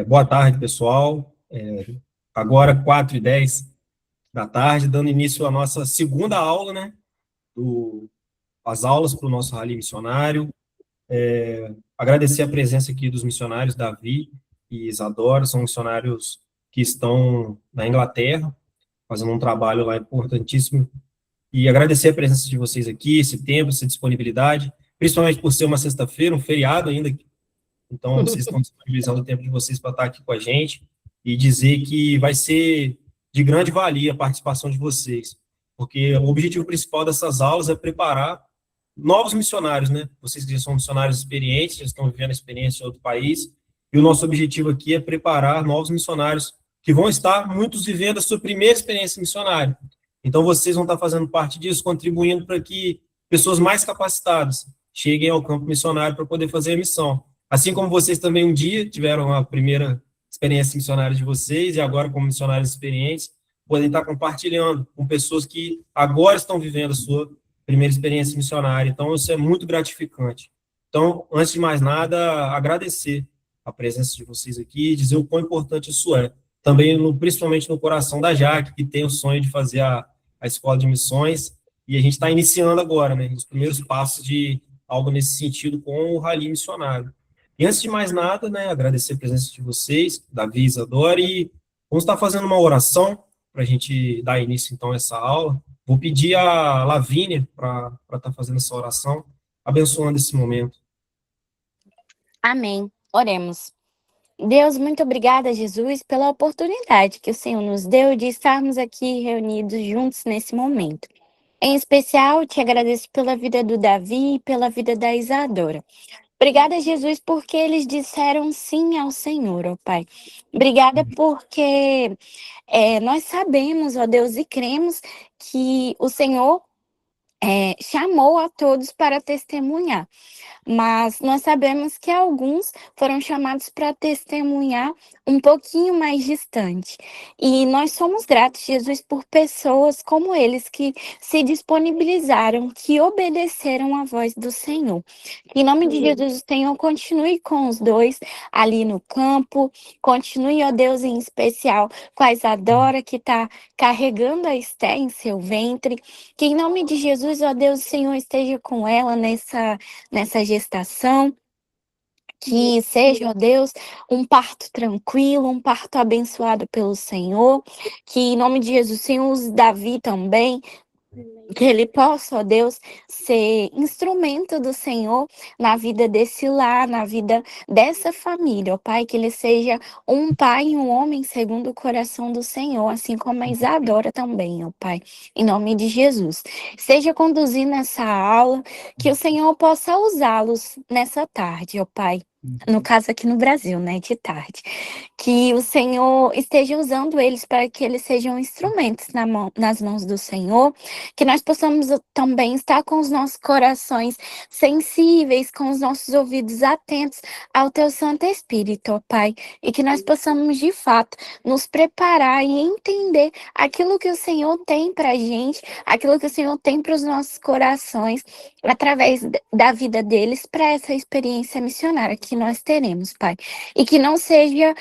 Boa tarde, pessoal. Agora, 4h10 da tarde, dando início à nossa segunda aula, né? As aulas para o nosso Rally Missionário. Agradecer a presença aqui dos missionários Davi e Isadora, são missionários que estão na Inglaterra, fazendo um trabalho lá importantíssimo. E agradecer a presença de vocês aqui, esse tempo, essa disponibilidade, principalmente por ser uma sexta-feira, um feriado ainda. Então, vocês estão disponibilizando o tempo de vocês para estar aqui com a gente e dizer que vai ser de grande valia a participação de vocês, porque o objetivo principal dessas aulas é preparar novos missionários, né? Vocês que já são missionários experientes, já estão vivendo a experiência em outro país, e o nosso objetivo aqui é preparar novos missionários que vão estar, muitos, vivendo a sua primeira experiência missionária. Então, vocês vão estar fazendo parte disso, contribuindo para que pessoas mais capacitadas cheguem ao campo missionário para poder fazer a missão. Assim como vocês também um dia tiveram a primeira experiência missionária de vocês, e agora, como missionários experientes, podem estar compartilhando com pessoas que agora estão vivendo a sua primeira experiência missionária. Então, isso é muito gratificante. Então, antes de mais nada, agradecer a presença de vocês aqui e dizer o quão importante isso é. Também, principalmente no coração da Jaque, que tem o sonho de fazer a escola de missões, e a gente está iniciando agora, né, os primeiros passos de algo nesse sentido com o Rally Missionário. E antes de mais nada, né, agradecer a presença de vocês, Davi e Isadora, e vamos estar fazendo uma oração para a gente dar início, então, a essa aula. Vou pedir a Lavínia para estar fazendo essa oração, abençoando esse momento. Amém. Oremos. Deus, muito obrigada, Jesus, pela oportunidade que o Senhor nos deu de estarmos aqui reunidos juntos nesse momento. Em especial, te agradeço pela vida do Davi e pela vida da Isadora. Obrigada, Jesus, porque eles disseram sim ao Senhor, ó Pai. Obrigada porque nós sabemos, ó Deus, e cremos que o Senhor chamou a todos para testemunhar. Mas nós sabemos que alguns foram chamados para testemunhar um pouquinho mais distante. E nós somos gratos, Jesus, por pessoas como eles que se disponibilizaram, que obedeceram à voz do Senhor. Em nome de Jesus, o Senhor continue com os dois ali no campo, continue, ó Deus, em especial com a Isadora, que está carregando a Esté em seu ventre. Que em nome de Jesus, ó Deus, o Senhor esteja com ela nessa gestação, que seja, ó Deus, um parto tranquilo, um parto abençoado pelo Senhor, que em nome de Jesus, o Senhor use Davi também, que ele possa, ó Deus, ser instrumento do Senhor na vida desse lar, na vida dessa família, ó Pai, que ele seja um pai e um homem segundo o coração do Senhor, assim como a Isadora também, ó Pai, em nome de Jesus. Seja conduzindo essa aula, que o Senhor possa usá-los nessa tarde, ó Pai. No caso aqui no Brasil, né, de tarde. Que o Senhor esteja usando eles para que eles sejam instrumentos nas mãos do Senhor, que nós possamos também estar com os nossos corações sensíveis, com os nossos ouvidos atentos ao Teu Santo Espírito, ó Pai, e que nós possamos, de fato, nos preparar e entender aquilo que o Senhor tem para a gente, aquilo que o Senhor tem para os nossos corações, através da vida deles, para essa experiência missionária que nós teremos, Pai. E que não seja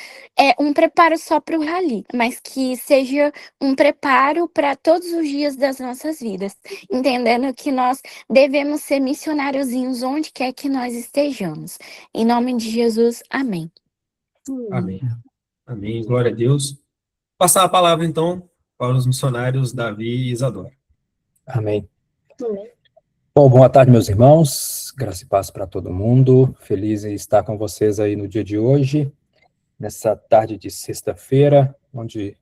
um preparo só para o rally, mas que seja um preparo para todos os dias das nossas vidas, entendendo que nós devemos ser missionáriozinhos onde quer que nós estejamos. Em nome de Jesus, amém. Amém. Amém. Glória a Deus. Passar a palavra, então, para os missionários Davi e Isadora. Amém. Bom, boa tarde, meus irmãos. Graça e paz para todo mundo. Feliz em estar com vocês aí no dia de hoje, nessa tarde de sexta-feira, onde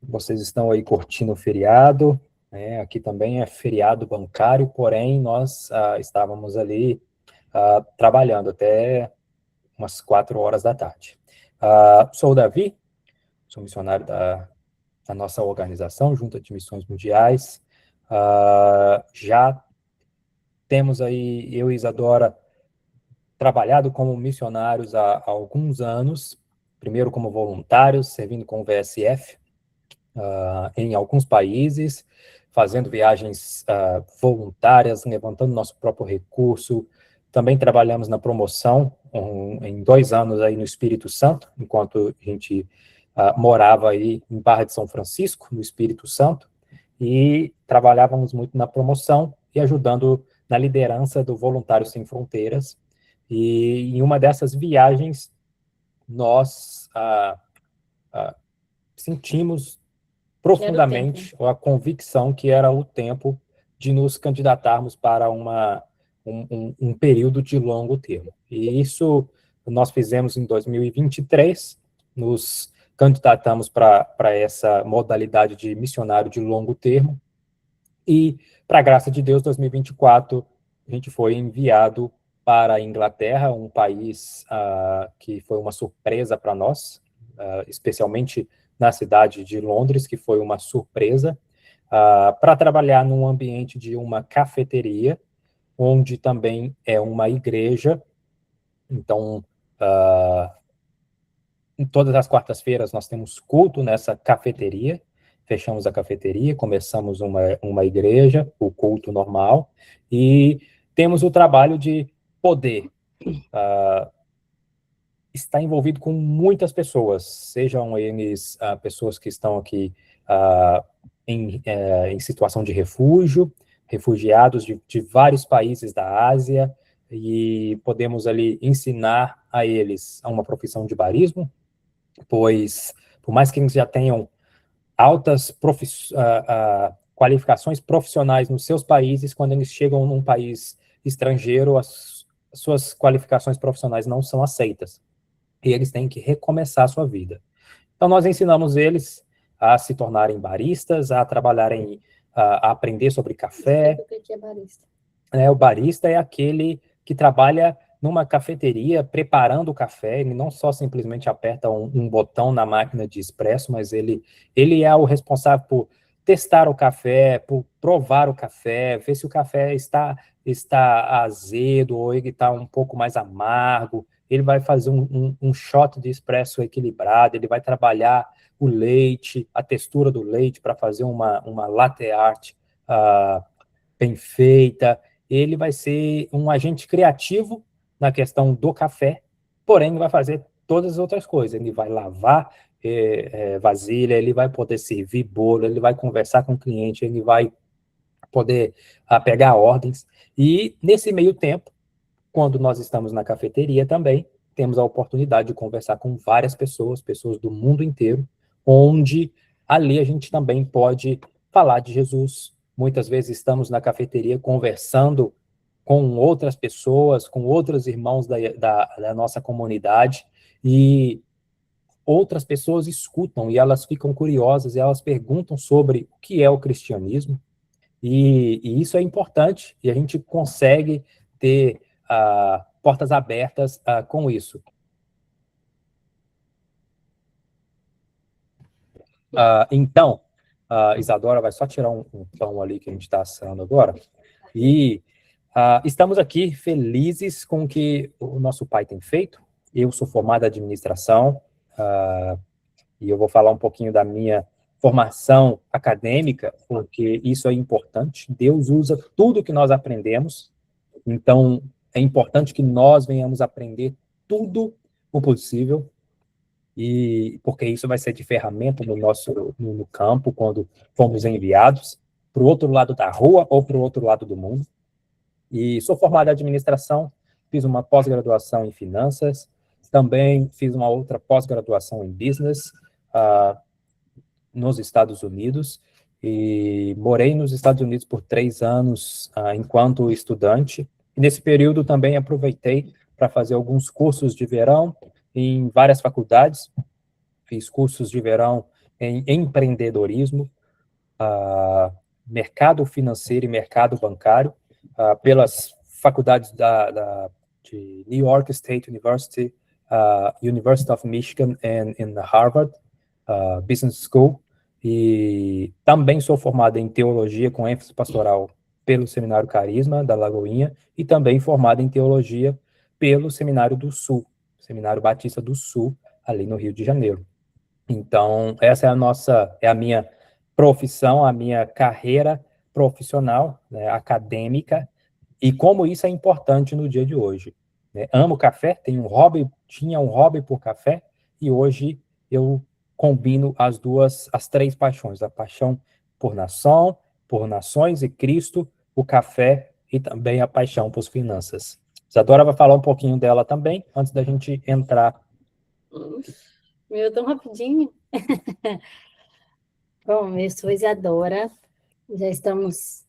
vocês estão aí curtindo o feriado, né? Aqui também é feriado bancário, porém nós estávamos ali trabalhando até umas 4 horas da tarde. Sou o Davi, sou missionário da nossa organização, Junta de Missões Mundiais. Já temos aí, eu e Isadora, trabalhado como missionários há alguns anos, primeiro como voluntários, servindo com o VSF, em alguns países, fazendo viagens voluntárias, levantando nosso próprio recurso, Também trabalhamos na promoção em 2 anos aí no Espírito Santo, enquanto a gente morava aí em Barra de São Francisco, no Espírito Santo, e trabalhávamos muito na promoção e ajudando na liderança do Voluntários Sem Fronteiras. E em uma dessas viagens, nós sentimos profundamente a convicção que era o tempo de nos candidatarmos para um período de longo termo. E isso nós fizemos em 2023, nos candidatamos para essa modalidade de missionário de longo termo, e, para a graça de Deus, 2024, a gente foi enviado para a Inglaterra, um país que foi uma surpresa para nós, especialmente na cidade de Londres, que foi uma surpresa, para trabalhar num ambiente de uma cafeteria, onde também é uma igreja. Então, em todas as quartas-feiras nós temos culto nessa cafeteria, fechamos a cafeteria, começamos uma igreja, o culto normal, e temos o trabalho de poder estar envolvido com muitas pessoas, sejam eles pessoas que estão aqui em situação de refúgio, refugiados de vários países da Ásia, e podemos ali ensinar a eles a uma profissão de barismo, pois, por mais que eles já tenham altas qualificações profissionais nos seus países, quando eles chegam num país estrangeiro, as suas qualificações profissionais não são aceitas, e eles têm que recomeçar a sua vida. Então, nós ensinamos eles a se tornarem baristas, a trabalharem, a aprender sobre café. O que é barista? O barista é aquele que trabalha numa cafeteria preparando o café. Ele não só simplesmente aperta um botão na máquina de expresso, mas ele é o responsável por testar o café, por provar o café, ver se o café está azedo ou ele está um pouco mais amargo. Ele vai fazer um shot de expresso equilibrado, ele vai trabalhar o leite, a textura do leite para fazer uma latte art bem feita. Ele vai ser um agente criativo na questão do café, porém vai fazer todas as outras coisas. Ele vai lavar vasilha, ele vai poder servir bolo, ele vai conversar com o cliente, ele vai poder pegar ordens. E nesse meio tempo, quando nós estamos na cafeteria também, temos a oportunidade de conversar com várias pessoas do mundo inteiro, onde ali a gente também pode falar de Jesus. Muitas vezes estamos na cafeteria conversando com outras pessoas, com outros irmãos da nossa comunidade, e outras pessoas escutam e elas ficam curiosas, e elas perguntam sobre o que é o cristianismo, e isso é importante, e a gente consegue ter portas abertas com isso. Então, Isadora vai só tirar um pão ali que a gente está assando agora, e estamos aqui felizes com o que o nosso pai tem feito. Eu sou formado em administração, e eu vou falar um pouquinho da minha formação acadêmica, porque isso é importante. Deus usa tudo que nós aprendemos, então é importante que nós venhamos aprender tudo o possível, e porque isso vai ser de ferramenta no campo, quando formos enviados para o outro lado da rua ou para o outro lado do mundo. E sou formado em administração, fiz uma pós-graduação em finanças, também fiz uma outra pós-graduação em business nos Estados Unidos, e morei nos Estados Unidos por 3 anos enquanto estudante. E nesse período também aproveitei para fazer alguns cursos de verão em várias faculdades. Fiz cursos de verão em empreendedorismo, mercado financeiro e mercado bancário, pelas faculdades de New York State University, University of Michigan e Harvard Business School. E também sou formado em teologia com ênfase pastoral pelo Seminário Carisma da Lagoinha, e também formado em teologia pelo Seminário do Sul, Seminário Batista do Sul, ali no Rio de Janeiro. Então, essa é a minha profissão, a minha carreira profissional, né, acadêmica, e como isso é importante no dia de hoje. Né? Amo café, tinha um hobby por café, e hoje eu combino as três paixões, a paixão por nação, por nações e Cristo, o café e também a paixão por finanças. Isadora vai falar um pouquinho dela também, antes da gente entrar. Meu, tão rapidinho. Bom, eu sou Isadora, já estamos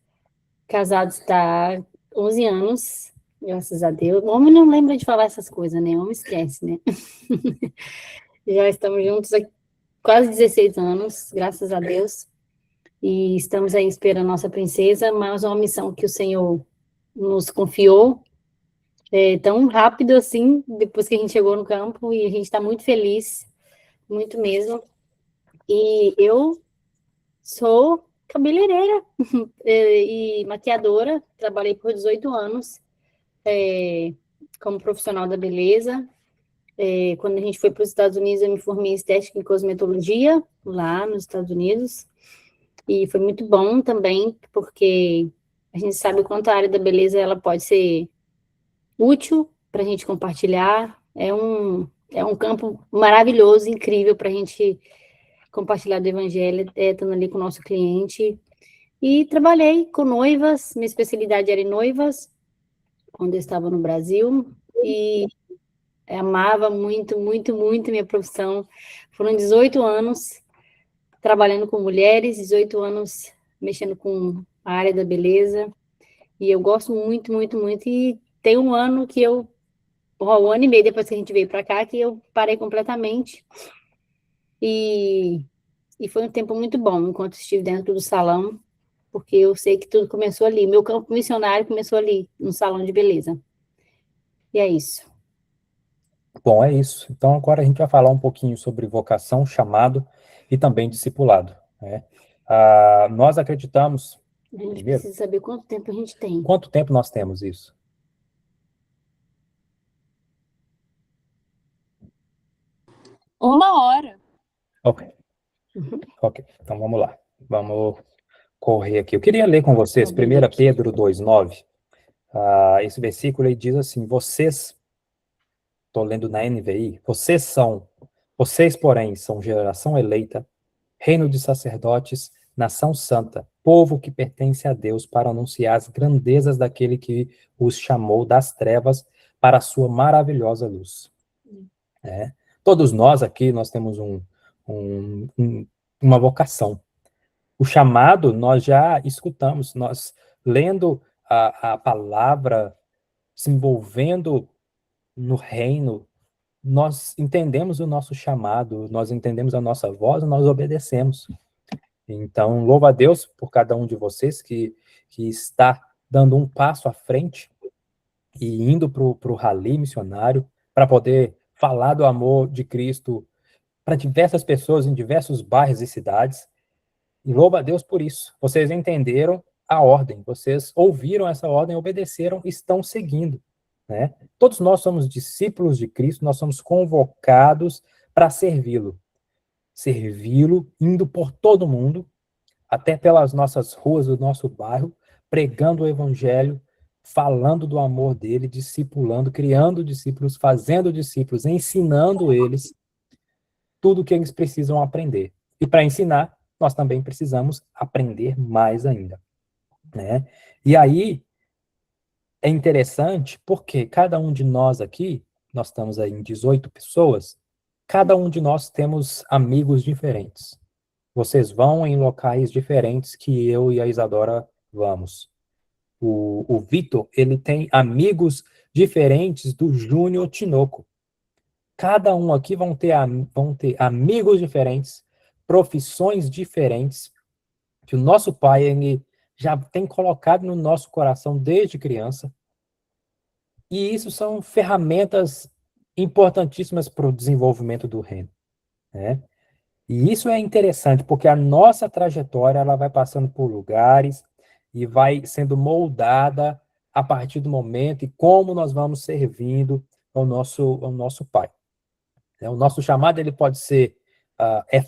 casados há 11 anos, graças a Deus. O homem não lembra de falar essas coisas, né? O homem esquece, né? Já estamos juntos há quase 16 anos, graças a Deus. E estamos aí esperando a nossa princesa, mas uma missão que o Senhor nos confiou tão rápido assim, depois que a gente chegou no campo, e a gente está muito feliz, muito mesmo. E eu sou cabeleireira e maquiadora, trabalhei por 18 anos como profissional da beleza. Quando a gente foi para os Estados Unidos, eu me formei em estética e cosmetologia, lá nos Estados Unidos, e foi muito bom também, porque a gente sabe o quanto a área da beleza ela pode ser útil para a gente compartilhar, é um campo maravilhoso, incrível para a gente compartilhar do evangelho, estando ali com o nosso cliente. E trabalhei com noivas, minha especialidade era em noivas, quando eu estava no Brasil, e amava muito, muito, muito minha profissão. Foram 18 anos trabalhando com mulheres, 18 anos mexendo com a área da beleza, e eu gosto muito, muito, muito, e tem um ano que um ano e meio depois que a gente veio para cá, que eu parei completamente, e foi um tempo muito bom, enquanto estive dentro do salão, porque eu sei que tudo começou ali, meu campo missionário começou ali, no salão de beleza. E é isso. Bom, é isso. Então, agora a gente vai falar um pouquinho sobre vocação, chamado e também discipulado. Né? Nós acreditamos... A gente precisa saber quanto tempo a gente tem. Quanto tempo nós temos isso? Uma hora. Ok. Ok, então vamos lá. Vamos correr aqui. Eu queria ler com vocês 1 Pedro 2,9. Esse versículo aí diz assim: vocês, estou lendo na NVI, vocês, porém, são geração eleita, reino de sacerdotes, nação santa, povo que pertence a Deus, para anunciar as grandezas daquele que os chamou das trevas para a sua maravilhosa luz. Todos nós aqui, nós temos uma vocação. O chamado, nós já escutamos, nós lendo a palavra, se envolvendo no reino, nós entendemos o nosso chamado, nós entendemos a nossa voz, nós obedecemos. Então, louvo a Deus por cada um de vocês que está dando um passo à frente e indo para o rally missionário, para poder falar do amor de Cristo para diversas pessoas em diversos bairros e cidades. E louvo a Deus por isso. Vocês entenderam a ordem, vocês ouviram essa ordem, obedeceram, estão seguindo. Né? Todos nós somos discípulos de Cristo, nós somos convocados para servi-lo. Servi-lo indo por todo mundo, até pelas nossas ruas do nosso bairro, pregando o evangelho, falando do amor dele, discipulando, criando discípulos, fazendo discípulos, ensinando eles tudo o que eles precisam aprender. E para ensinar, nós também precisamos aprender mais ainda. Né? E aí, é interessante porque cada um de nós aqui, nós estamos aí em 18 pessoas, cada um de nós temos amigos diferentes. Vocês vão em locais diferentes que eu e a Isadora vamos. O Vitor, ele tem amigos diferentes do Júnior Tinoco. Cada um aqui vão ter amigos diferentes, profissões diferentes, que o nosso pai ele já tem colocado no nosso coração desde criança. E isso são ferramentas importantíssimas para o desenvolvimento do reino. Né? E isso é interessante, porque a nossa trajetória ela vai passando por lugares e vai sendo moldada a partir do momento e como nós vamos servindo ao nosso pai. O nosso chamado ele pode ser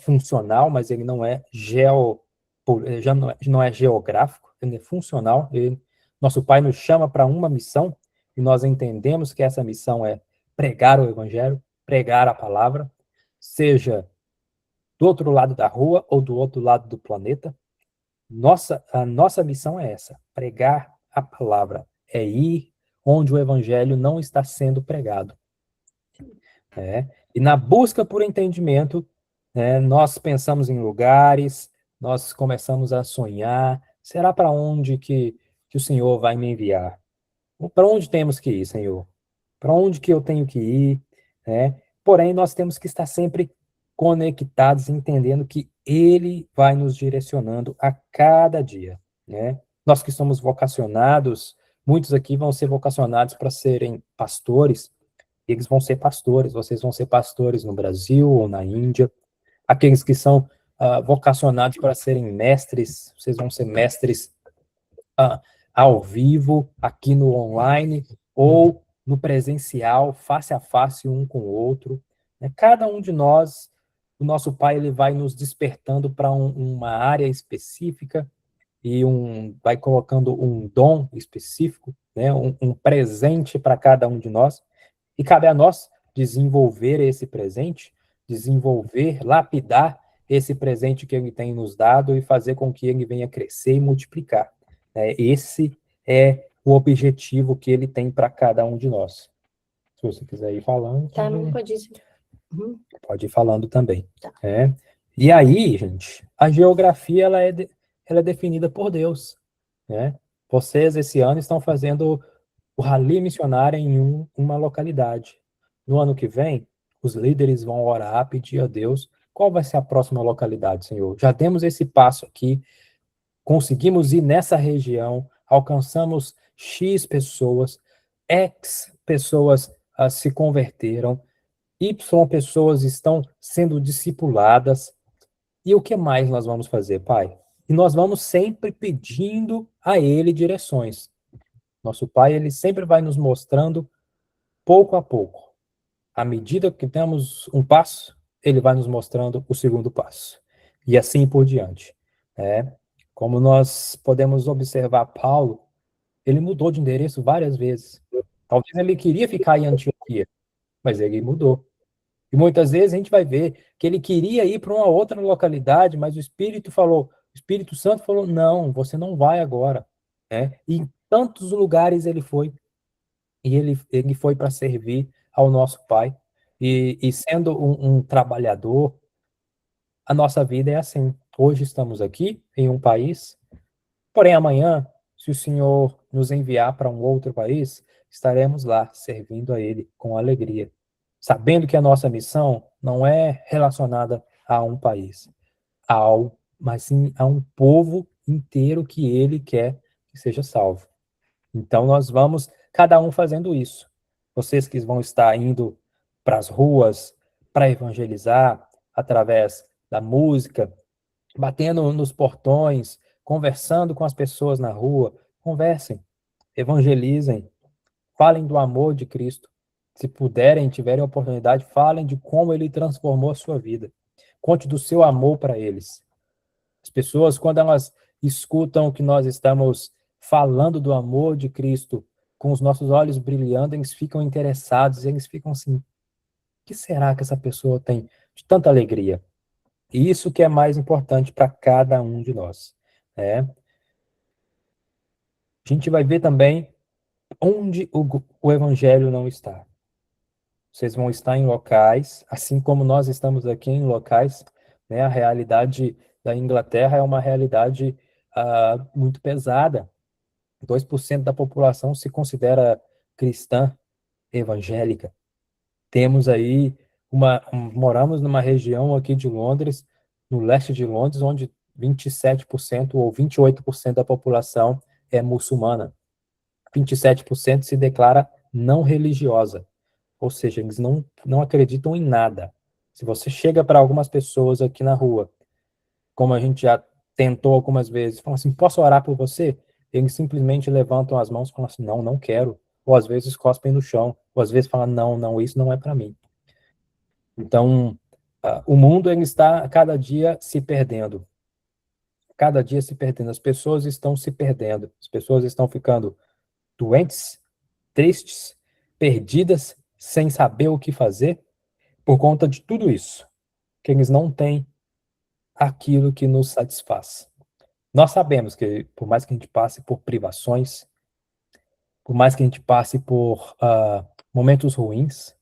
funcional, mas ele não é não é geográfico, ele é funcional. Nosso Pai nos chama para uma missão e nós entendemos que essa missão é pregar o Evangelho, pregar a palavra, seja do outro lado da rua ou do outro lado do planeta. A nossa missão é essa, pregar a palavra, é ir onde o Evangelho não está sendo pregado. E na busca por entendimento, nós pensamos em lugares, nós começamos a sonhar, será para onde que o Senhor vai me enviar? Para onde temos que ir, Senhor? Para onde que eu tenho que ir? Porém, nós temos que estar sempre conectados, entendendo que Ele vai nos direcionando a cada dia. Nós que somos vocacionados, muitos aqui vão ser vocacionados para serem pastores, eles vão ser pastores, vocês vão ser pastores no Brasil ou na Índia. Aqueles que são vocacionados para serem mestres, vocês vão ser mestres ao vivo, aqui no online, ou no presencial, face a face, um com o outro. Cada um de nós, o nosso Pai, ele vai nos despertando para uma área específica e vai colocando um dom específico, um presente para cada um de nós. E cabe a nós desenvolver esse presente, lapidar esse presente que ele tem nos dado e fazer com que ele venha crescer e multiplicar. Esse é o objetivo que ele tem para cada um de nós. Se você quiser ir falando... Tá, não pode ir. Pode ir falando também. Tá. E aí, gente, a geografia ela é definida por Deus. Vocês, esse ano, estão fazendo o rally missionário em uma localidade. No ano que vem, os líderes vão orar, pedir a Deus qual vai ser a próxima localidade, Senhor. Já demos esse passo aqui, conseguimos ir nessa região, alcançamos X pessoas, X pessoas se converteram, Y pessoas estão sendo discipuladas. E o que mais nós vamos fazer, Pai? E nós vamos sempre pedindo a Ele direções. Nosso Pai, Ele sempre vai nos mostrando pouco a pouco. À medida que temos um passo, Ele vai nos mostrando o segundo passo. E assim por diante. Como nós podemos observar Paulo, ele mudou de endereço várias vezes. Talvez ele queria ficar em Antioquia, mas ele mudou. E muitas vezes a gente vai ver que ele queria ir para uma outra localidade, mas o Espírito Santo falou, não, você não vai agora. E em tantos lugares ele foi, e ele foi para servir ao nosso Pai. E sendo um trabalhador, a nossa vida é assim. Hoje estamos aqui, em um país, porém amanhã, se o Senhor nos enviar para um outro país, estaremos lá, servindo a Ele com alegria, sabendo que a nossa missão não é relacionada a um país, mas sim a um povo inteiro que Ele quer que seja salvo. Então, nós vamos, cada um fazendo isso. Vocês que vão estar indo para as ruas, para evangelizar, através da música, batendo nos portões, conversando com as pessoas na rua, conversem, evangelizem, falem do amor de Cristo. Se puderem, tiverem oportunidade, falem de como Ele transformou a sua vida. Conte do seu amor para eles. As pessoas, quando elas escutam que nós estamos falando do amor de Cristo, com os nossos olhos brilhando, eles ficam interessados, eles ficam assim, o que será que essa pessoa tem de tanta alegria? E isso que é mais importante para cada um de nós. A gente vai ver também onde o evangelho não está. Vocês vão estar em locais, assim como nós estamos aqui em locais, a realidade da Inglaterra é uma realidade muito pesada. 2% da população se considera cristã evangélica. Temos aí moramos numa região aqui de Londres, no leste de Londres, onde 27% ou 28% da população é muçulmana. 27% se declara não religiosa, ou seja, eles não acreditam em nada. Se você chega para algumas pessoas aqui na rua, como a gente já tentou algumas vezes, falam assim, posso orar por você? Eles simplesmente levantam as mãos e falam assim, não quero. Ou às vezes cospem no chão, ou às vezes falam, não, isso não é para mim. Então, o mundo ele está a cada dia se perdendo. cada dia se perdendo. As pessoas estão se perdendo. As pessoas estão ficando doentes, tristes, perdidas, sem saber o que fazer, por conta de tudo isso, que eles não têm aquilo que nos satisfaz. Nós sabemos que, por mais que a gente passe por privações, por mais que a gente passe por momentos ruins,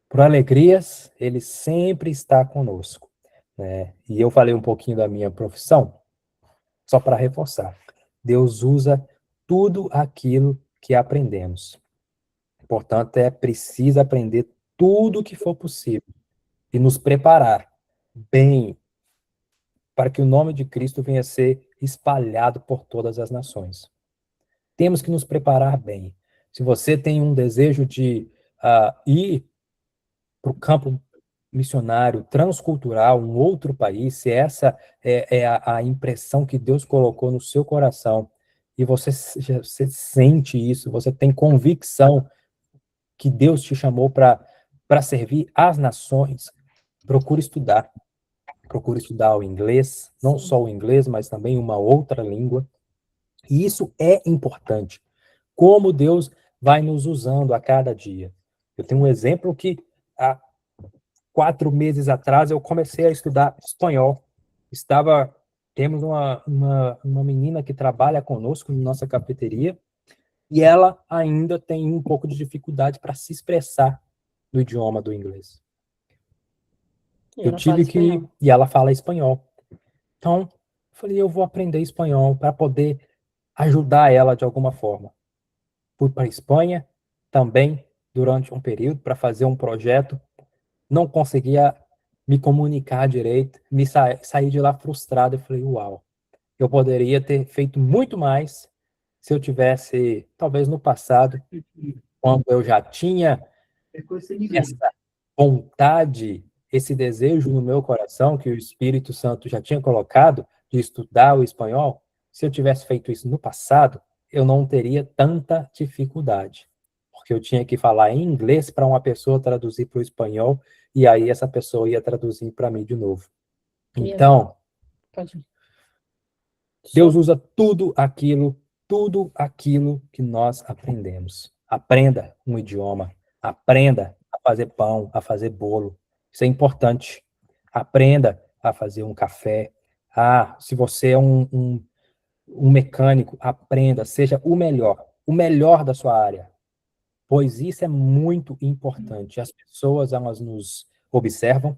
por alegrias, ele sempre está conosco, né? E eu falei um pouquinho da minha profissão, só para reforçar. Deus usa tudo aquilo que aprendemos. Portanto, é preciso aprender tudo o que for possível e nos preparar bem para que o nome de Cristo venha a ser espalhado por todas as nações. Temos que nos preparar bem. Se você tem um desejo de ir para o campo missionário, transcultural, um outro país, se essa é a impressão que Deus colocou no seu coração, e você sente isso, você tem convicção que Deus te chamou para servir as nações, procure estudar. Procure estudar o inglês, não só o inglês, mas também uma outra língua. E isso é importante. Como Deus vai nos usando a cada dia. Eu tenho um exemplo que há 4 meses atrás eu comecei a estudar espanhol. Temos uma menina que trabalha conosco na nossa cafeteria e ela ainda tem um pouco de dificuldade para se expressar no idioma do inglês. E ela fala espanhol. Então, eu falei, eu vou aprender espanhol para poder ajudar ela de alguma forma. Fui para a Espanha também durante um período para fazer um projeto. Não conseguia me comunicar direito, saí de lá frustrado. Eu falei, uau, eu poderia ter feito muito mais se eu tivesse, talvez no passado, quando eu já tinha essa vontade, esse desejo no meu coração, que o Espírito Santo já tinha colocado, de estudar o espanhol. Se eu tivesse feito isso no passado, eu não teria tanta dificuldade, porque eu tinha que falar em inglês para uma pessoa traduzir para o espanhol, e aí essa pessoa ia traduzir para mim de novo. Então, Deus usa tudo aquilo que nós aprendemos. Aprenda um idioma, aprenda a fazer pão, a fazer bolo. Isso é importante. Aprenda a fazer um café. Se você é um mecânico, aprenda, seja o melhor da sua área. Pois isso é muito importante. As pessoas, elas nos observam,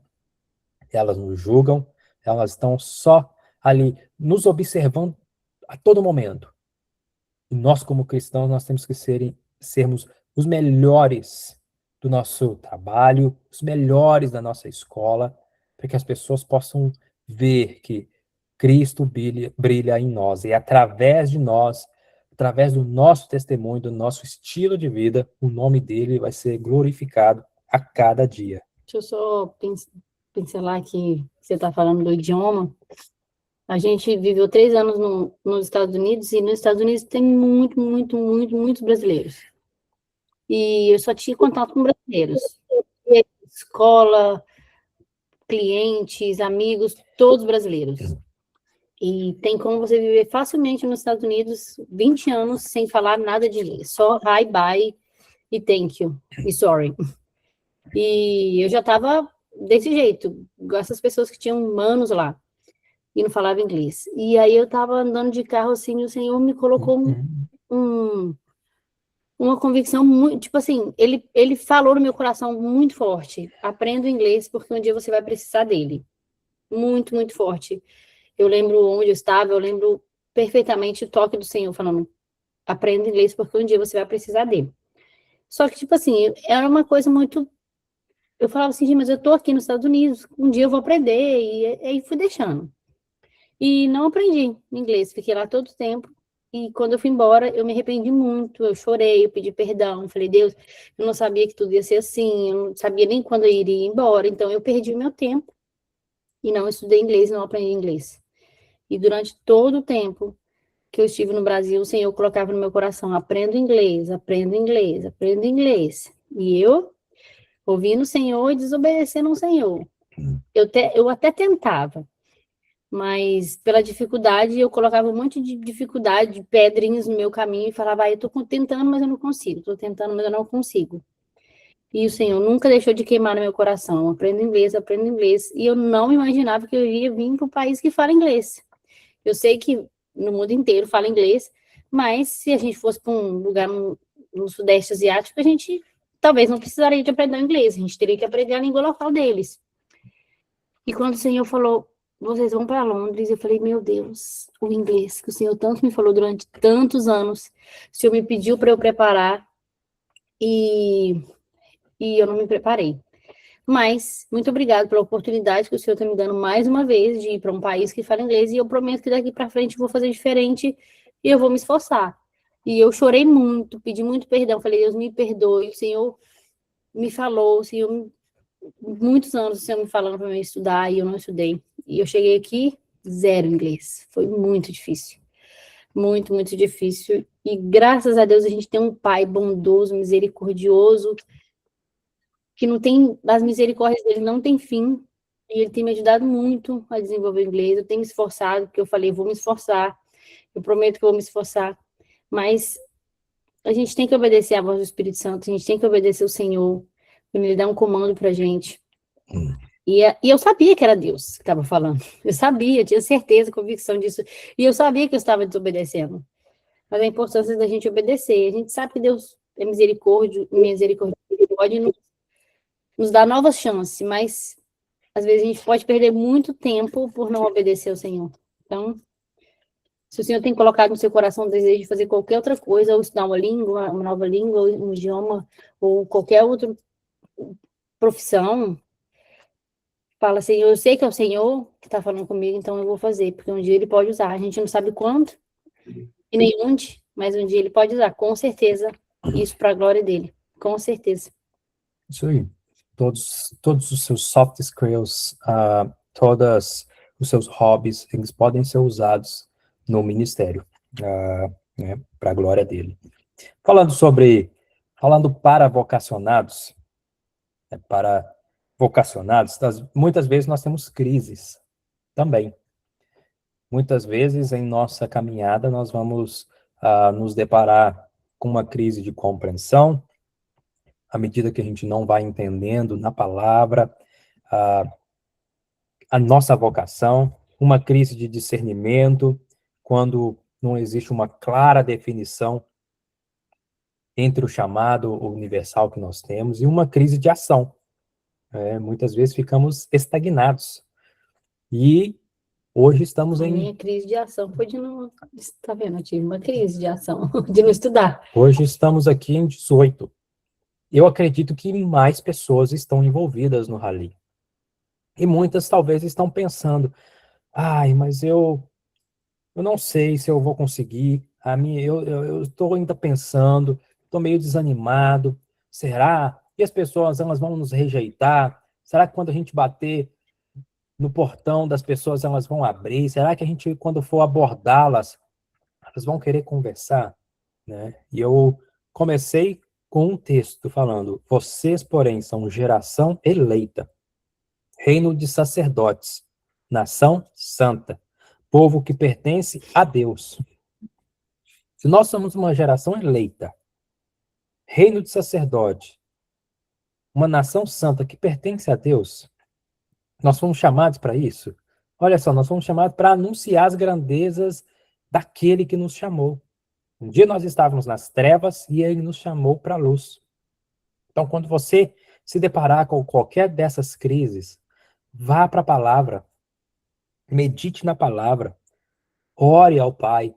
elas nos julgam, elas estão só ali nos observando a todo momento. E nós, como cristãos, nós temos que sermos os melhores do nosso trabalho, os melhores da nossa escola, para que as pessoas possam ver que Cristo brilha em nós. E através de nós, através do nosso testemunho, do nosso estilo de vida, o nome dele vai ser glorificado a cada dia. Deixa eu só pincelar aqui, você está falando do idioma. A gente viveu 3 anos nos Estados Unidos, e nos Estados Unidos tem muitos brasileiros. E eu só tinha contato com brasileiros. Escola, clientes, amigos, todos brasileiros. E tem como você viver facilmente nos Estados Unidos 20 anos sem falar nada de inglês. Só hi, bye e thank you e sorry. E eu já estava desse jeito, essas pessoas que tinham anos lá e não falavam inglês. E aí eu estava andando de carro assim, e o Senhor me colocou uma convicção muito, tipo assim, ele falou no meu coração muito forte: aprenda o inglês porque um dia você vai precisar dele. Muito, muito forte. Eu lembro onde eu estava, eu lembro perfeitamente o toque do Senhor falando: aprenda inglês porque um dia você vai precisar dele. Só que, tipo assim, era uma coisa muito... Eu falava assim, mas eu tô aqui nos Estados Unidos, um dia eu vou aprender, e aí fui deixando. E não aprendi inglês, fiquei lá todo o tempo, e quando eu fui embora, eu me arrependi muito, eu chorei, eu pedi perdão, falei, Deus, eu não sabia que tudo ia ser assim, eu não sabia nem quando eu iria embora, então eu perdi o meu tempo, e não estudei inglês, não aprendi inglês. E durante todo o tempo que eu estive no Brasil, o Senhor colocava no meu coração: aprenda inglês, aprenda inglês, aprenda inglês. E eu, ouvindo o Senhor e desobedecendo o Senhor. Eu até tentava, mas pela dificuldade, eu colocava um monte de dificuldade, de pedrinhas no meu caminho e falava, eu estou tentando, mas eu não consigo, estou tentando, mas eu não consigo. E o Senhor nunca deixou de queimar no meu coração. Eu aprendo inglês, e eu não imaginava que eu ia vir para um país que fala inglês. Eu sei que no mundo inteiro fala inglês, mas se a gente fosse para um lugar no Sudeste Asiático, a gente talvez não precisaria de aprender inglês, a gente teria que aprender a língua local deles. E quando o Senhor falou, vocês vão para Londres, eu falei, meu Deus, o inglês, que o Senhor tanto me falou durante tantos anos, o Senhor me pediu para eu preparar, e eu não me preparei. Mas, muito obrigada pela oportunidade que o Senhor está me dando mais uma vez de ir para um país que fala inglês, e eu prometo que daqui para frente eu vou fazer diferente e eu vou me esforçar. E eu chorei muito, pedi muito perdão, falei, Deus, me perdoe, o Senhor me falou, o Senhor, muitos anos o Senhor me falando para eu estudar, e eu não estudei. E eu cheguei aqui, zero inglês. Foi muito difícil. Muito, muito difícil. E graças a Deus a gente tem um pai bondoso, misericordioso, que não tem, as misericórdias dele não tem fim, e ele tem me ajudado muito a desenvolver o inglês. Eu tenho me esforçado, porque eu falei, vou me esforçar, eu prometo que eu vou me esforçar, mas a gente tem que obedecer à voz do Espírito Santo, a gente tem que obedecer o Senhor, quando ele dá um comando pra gente. E eu sabia que era Deus que estava falando, eu sabia, tinha certeza, convicção disso, e eu sabia que eu estava desobedecendo, mas a importância da gente obedecer, a gente sabe que Deus é misericórdia, ele pode nos dar novas chances, mas às vezes a gente pode perder muito tempo por não obedecer ao Senhor. Então, se o Senhor tem colocado no seu coração o desejo de fazer qualquer outra coisa, ou estudar uma língua, uma nova língua, um idioma, ou qualquer outra profissão, fala, Senhor, eu sei que é o Senhor que está falando comigo, então eu vou fazer, porque um dia ele pode usar. A gente não sabe quando e nem onde, mas um dia ele pode usar, com certeza, isso para a glória dele, com certeza. Isso aí. Todos os seus soft skills, todos os seus hobbies, eles podem ser usados no ministério, né, para a glória dele. Falando para vocacionados, muitas vezes nós temos crises também. Muitas vezes em nossa caminhada nós vamos nos deparar com uma crise de compreensão, à medida que a gente não vai entendendo na palavra a nossa vocação, uma crise de discernimento, quando não existe uma clara definição entre o chamado universal que nós temos e uma crise de ação. Muitas vezes ficamos estagnados. E hoje estamos A minha crise de ação foi de não... Tá vendo? Eu tive uma crise de ação, de não estudar. Hoje estamos aqui em 18. Eu acredito que mais pessoas estão envolvidas no Rally. E muitas talvez estão pensando, mas eu não sei se eu vou conseguir, eu estou ainda pensando, estou meio desanimado, será? E as pessoas, elas vão nos rejeitar? Será que quando a gente bater no portão das pessoas, elas vão abrir? Será que a gente, quando for abordá-las, elas vão querer conversar? Né? E eu comecei com um texto falando, vocês, porém, são geração eleita, reino de sacerdotes, nação santa, povo que pertence a Deus. Se nós somos uma geração eleita, reino de sacerdote, uma nação santa que pertence a Deus, nós fomos chamados para isso. Olha só, nós fomos chamados para anunciar as grandezas daquele que nos chamou. Um dia nós estávamos nas trevas e ele nos chamou para a luz. Então, quando você se deparar com qualquer dessas crises, vá para a palavra, medite na palavra, ore ao Pai,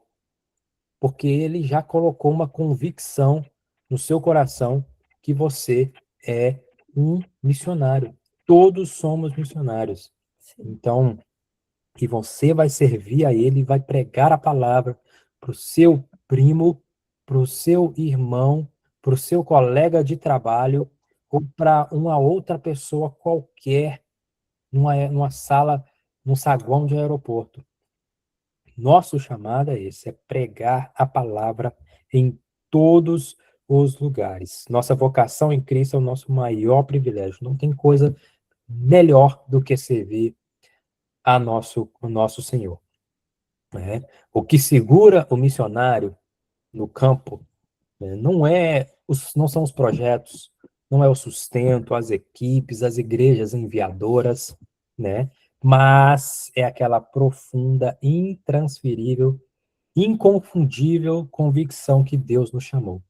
porque ele já colocou uma convicção no seu coração que você é um missionário. Todos somos missionários. Então, que você vai servir a ele, vai pregar a palavra para o seu primo, para o seu irmão, para o seu colega de trabalho, ou para uma outra pessoa qualquer, numa sala, num saguão de aeroporto. Nosso chamado é esse, é pregar a palavra em todos os lugares. Nossa vocação em Cristo é o nosso maior privilégio. Não tem coisa melhor do que servir o nosso Senhor, né? O que segura o missionário no campo, né, não são os projetos, não é o sustento, as equipes, as igrejas enviadoras, né? Mas é aquela profunda, intransferível, inconfundível convicção que Deus nos chamou.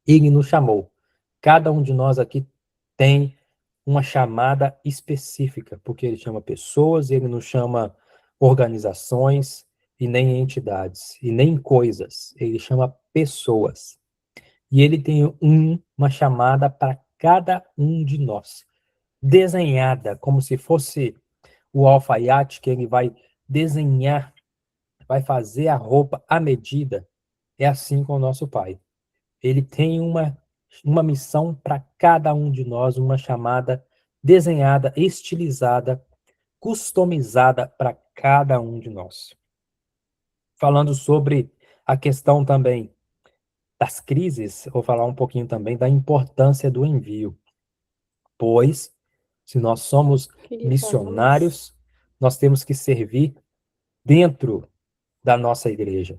Ele nos chamou. Cada um de nós aqui tem uma chamada específica, porque ele chama pessoas, ele não chama organizações e nem entidades, e nem coisas. Ele chama pessoas. E ele tem uma chamada para cada um de nós, desenhada, como se fosse o alfaiate que ele vai desenhar, vai fazer a roupa à medida. É assim com o nosso Pai. Ele tem uma missão para cada um de nós, uma chamada desenhada, estilizada, customizada para cada um de nós. Falando sobre a questão também das crises, vou falar um pouquinho também da importância do envio. Pois, se nós somos missionários, nós temos que servir dentro da nossa igreja,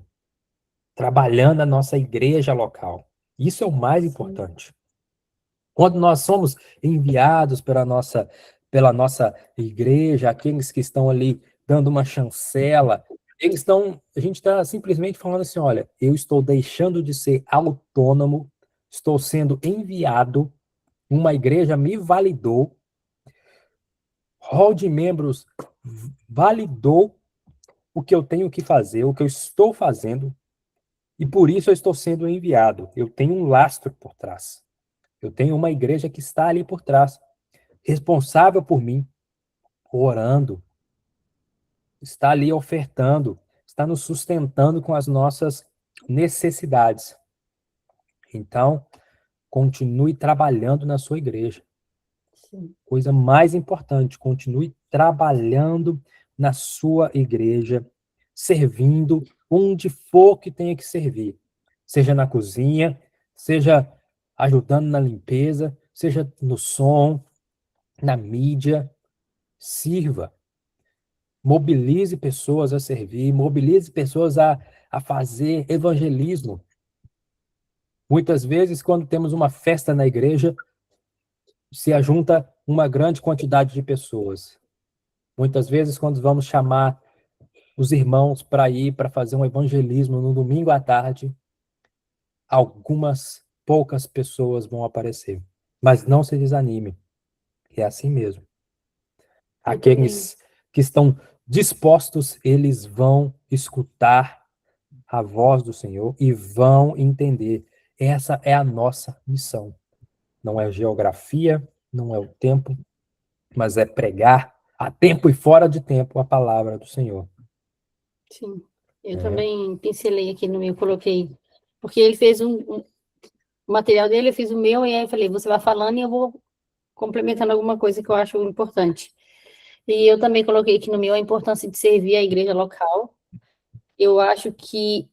trabalhando a nossa igreja local. Isso é o mais importante. Quando nós somos enviados pela nossa igreja, aqueles que estão ali dando uma chancela, a gente está simplesmente falando assim, olha, eu estou deixando de ser autônomo, estou sendo enviado, uma igreja me validou, hall de membros validou o que eu tenho que fazer, o que eu estou fazendo, e por isso eu estou sendo enviado. Eu tenho um lastro por trás. Eu tenho uma igreja que está ali por trás, responsável por mim, orando, está ali ofertando, está nos sustentando com as nossas necessidades. Então, continue trabalhando na sua igreja. Sim. Coisa mais importante, continue trabalhando na sua igreja, servindo onde for que tenha que servir. Seja na cozinha, seja ajudando na limpeza, seja no som, na mídia. Sirva. Mobilize pessoas a servir, mobilize pessoas a fazer evangelismo. Muitas vezes, quando temos uma festa na igreja, se ajunta uma grande quantidade de pessoas. Muitas vezes, quando vamos chamar os irmãos para ir para fazer um evangelismo no domingo à tarde, algumas poucas pessoas vão aparecer. Mas não se desanime. É assim mesmo. Aqueles que estão dispostos, eles vão escutar a voz do Senhor e vão entender. Essa é a nossa missão. Não é geografia, não é o tempo, mas é pregar a tempo e fora de tempo a palavra do Senhor. Sim. Eu também pincelei aqui no meu, coloquei, porque ele fez o material dele, eu fiz o meu, e aí eu falei, você vai falando e eu vou complementando alguma coisa que eu acho importante. E eu também coloquei aqui no meu a importância de servir a igreja local. Eu acho que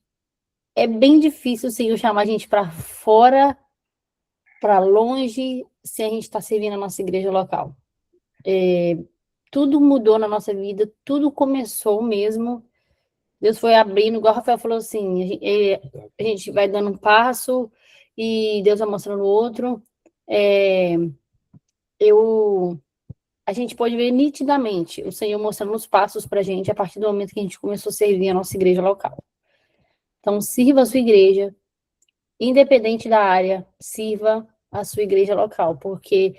é bem difícil o Senhor chamar a gente para fora, para longe, se a gente está servindo a nossa igreja local. Tudo mudou na nossa vida, tudo começou mesmo. Deus foi abrindo, igual o Rafael falou assim, a gente vai dando um passo e Deus vai mostrando outro. A gente pode ver nitidamente o Senhor mostrando os passos para a gente a partir do momento que a gente começou a servir a nossa igreja local. Então, sirva a sua igreja, independente da área, sirva a sua igreja local, porque,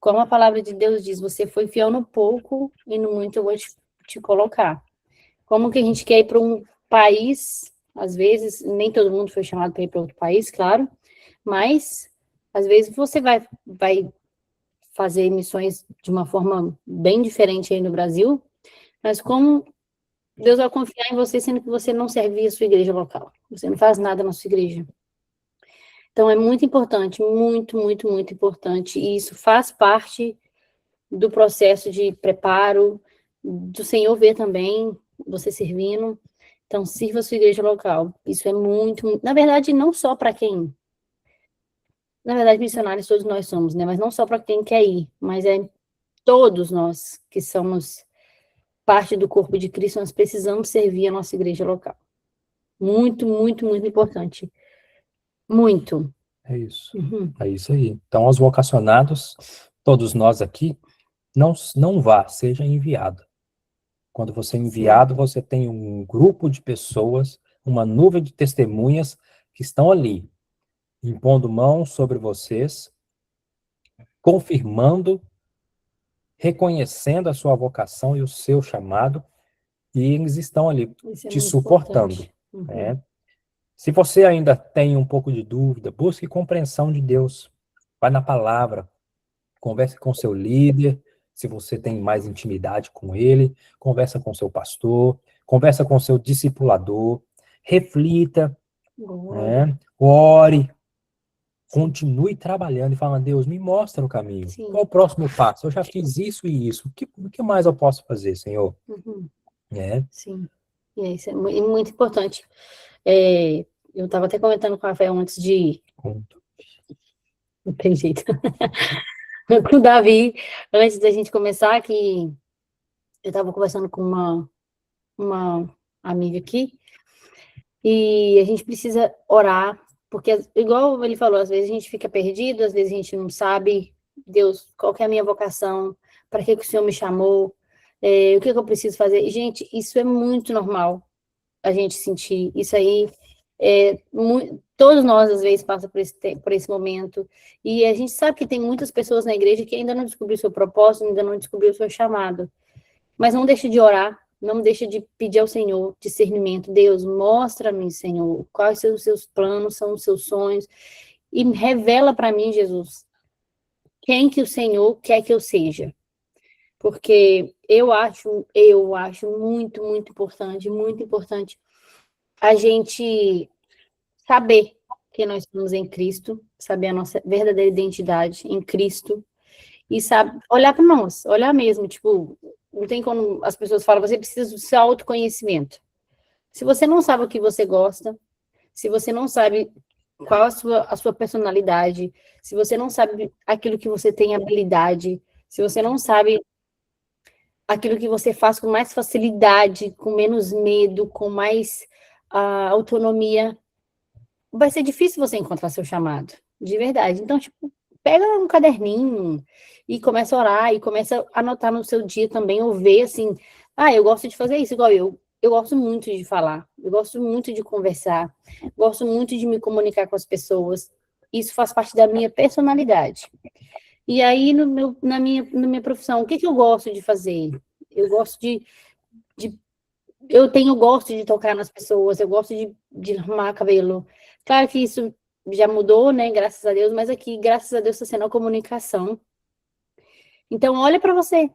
como a palavra de Deus diz, você foi fiel no pouco e no muito eu vou te colocar. Como que a gente quer ir para um país, às vezes, nem todo mundo foi chamado para ir para outro país, claro, mas, às vezes, você vai fazer missões de uma forma bem diferente aí no Brasil, mas como Deus vai confiar em você, sendo que você não serve a sua igreja local, você não faz nada na sua igreja. Então, é muito importante, muito, muito, muito importante, e isso faz parte do processo de preparo, do Senhor ver também você servindo. Então, sirva a sua igreja local. Isso é muito, na verdade, não só para quem... Na verdade, missionários todos nós somos, né? Mas não só para quem quer ir, mas é todos nós que somos parte do corpo de Cristo, nós precisamos servir a nossa igreja local. Muito, muito, muito importante. Muito. É isso. Uhum. É isso aí. Então, aos vocacionados, todos nós aqui, não vá, seja enviado. Quando você é enviado, você tem um grupo de pessoas, uma nuvem de testemunhas que estão ali, impondo mão sobre vocês, confirmando, reconhecendo a sua vocação e o seu chamado, e eles estão ali Isso é te muito suportando. importante. Uhum. Né? Se você ainda tem um pouco de dúvida, busque compreensão de Deus. Vai na palavra, converse com seu líder, se você tem mais intimidade com ele, conversa com seu pastor, conversa com seu discipulador, reflita, né? Ore, continue trabalhando e falando, Deus, me mostra o caminho. Sim. Qual o próximo passo? Eu já fiz isso e isso. O que mais eu posso fazer, Senhor? Uhum. Sim. E isso é muito importante. Eu estava até comentando com a Rafael antes de ir. Não tem jeito. Com o Davi, antes da gente começar, que eu estava conversando com uma amiga aqui, e a gente precisa orar, porque, igual ele falou, às vezes a gente fica perdido, às vezes a gente não sabe, Deus, qual que é a minha vocação, para que o Senhor me chamou, o que eu preciso fazer. Gente, isso é muito normal, a gente sentir isso aí. Todos nós, às vezes, passamos por esse momento, e a gente sabe que tem muitas pessoas na igreja que ainda não descobriu o seu propósito, ainda não descobriu o seu chamado, mas não deixe de orar, não deixe de pedir ao Senhor discernimento. Deus, mostra-me, Senhor, quais são os seus planos, são os seus sonhos, e revela para mim, Jesus, quem que o Senhor quer que eu seja. Porque eu acho muito, muito importante a gente saber que nós somos em Cristo, saber a nossa verdadeira identidade em Cristo, e sabe, olhar para nós, olhar mesmo, tipo, não tem como as pessoas falam, você precisa do seu autoconhecimento. Se você não sabe o que você gosta, se você não sabe qual a sua personalidade, se você não sabe aquilo que você tem habilidade, se você não sabe aquilo que você faz com mais facilidade, com menos medo, com mais autonomia, vai ser difícil você encontrar seu chamado, de verdade. Então, tipo, pega um caderninho e começa a orar, e começa a anotar no seu dia também, ou ver, assim, eu gosto de fazer isso, igual eu. Eu gosto muito de falar, eu gosto muito de conversar, gosto muito de me comunicar com as pessoas. Isso faz parte da minha personalidade. E aí, na minha profissão, o que eu gosto de fazer? Eu gosto gosto de tocar nas pessoas, eu gosto de arrumar cabelo. Claro que isso já mudou, né, graças a Deus, mas aqui, graças a Deus, está sendo a comunicação. Então, olha para você,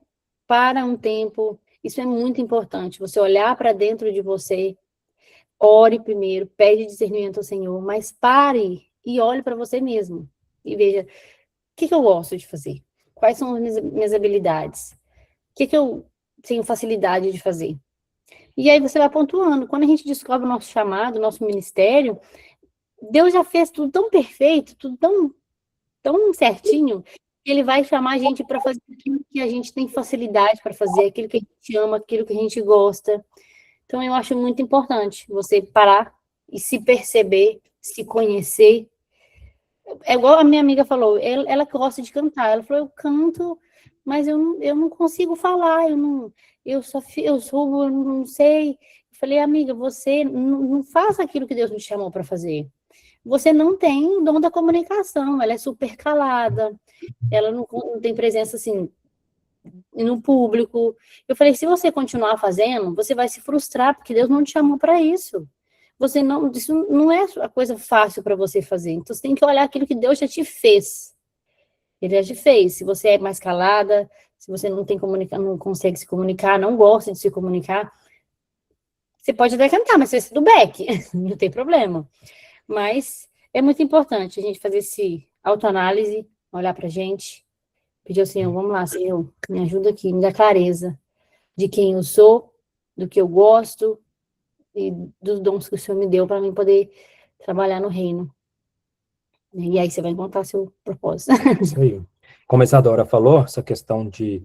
para um tempo, isso é muito importante, você olhar para dentro de você, ore primeiro, pede discernimento ao Senhor, mas pare e olhe para você mesmo, e veja, o que eu gosto de fazer? Quais são as minhas habilidades? O que eu tenho facilidade de fazer? E aí você vai pontuando. Quando a gente descobre o nosso chamado, o nosso ministério, Deus já fez tudo tão perfeito, tudo tão certinho, que Ele vai chamar a gente para fazer aquilo que a gente tem facilidade para fazer, aquilo que a gente ama, aquilo que a gente gosta. Então, eu acho muito importante você parar e se perceber, se conhecer. É igual a minha amiga falou, ela gosta de cantar. Ela falou, eu canto, mas eu não consigo falar, eu não sei. Eu falei, amiga, você não faça aquilo que Deus me chamou para fazer. Você não tem o dom da comunicação, ela é super calada, ela não tem presença, assim, no público. Eu falei, se você continuar fazendo, você vai se frustrar, porque Deus não te chamou para isso. Isso não é a coisa fácil para você fazer. Então, você tem que olhar aquilo que Deus já te fez. Ele já te fez. Se você é mais calada, se você não consegue se comunicar, não gosta de se comunicar, você pode até cantar, mas você vai ser do back, não tem problema. Mas é muito importante a gente fazer esse autoanálise, olhar pra gente, pedir ao Senhor, vamos lá, Senhor, me ajuda aqui, me dá clareza de quem eu sou, do que eu gosto e dos dons que o Senhor me deu para mim poder trabalhar no reino. E aí você vai encontrar seu propósito. Isso aí. Como a Isadora falou, essa questão de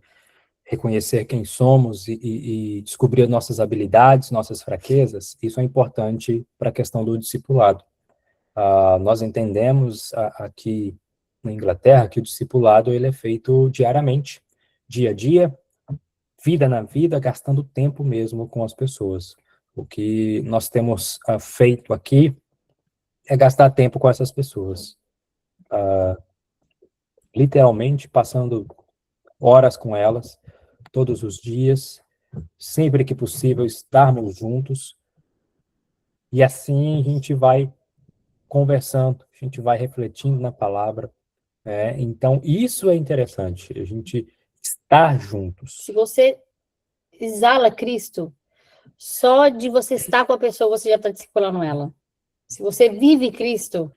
reconhecer quem somos e descobrir nossas habilidades, nossas fraquezas, isso é importante para a questão do discipulado. Nós entendemos aqui na Inglaterra que o discipulado ele é feito diariamente, dia a dia, vida na vida, gastando tempo mesmo com as pessoas. O que nós temos feito aqui é gastar tempo com essas pessoas. Literalmente passando horas com elas, todos os dias, sempre que possível estarmos juntos, e assim a gente vai conversando, a gente vai refletindo na palavra, né? Então, isso é interessante, a gente estar juntos. Se você exala Cristo, só de você estar com a pessoa, você já está discipulando ela. Se você vive Cristo,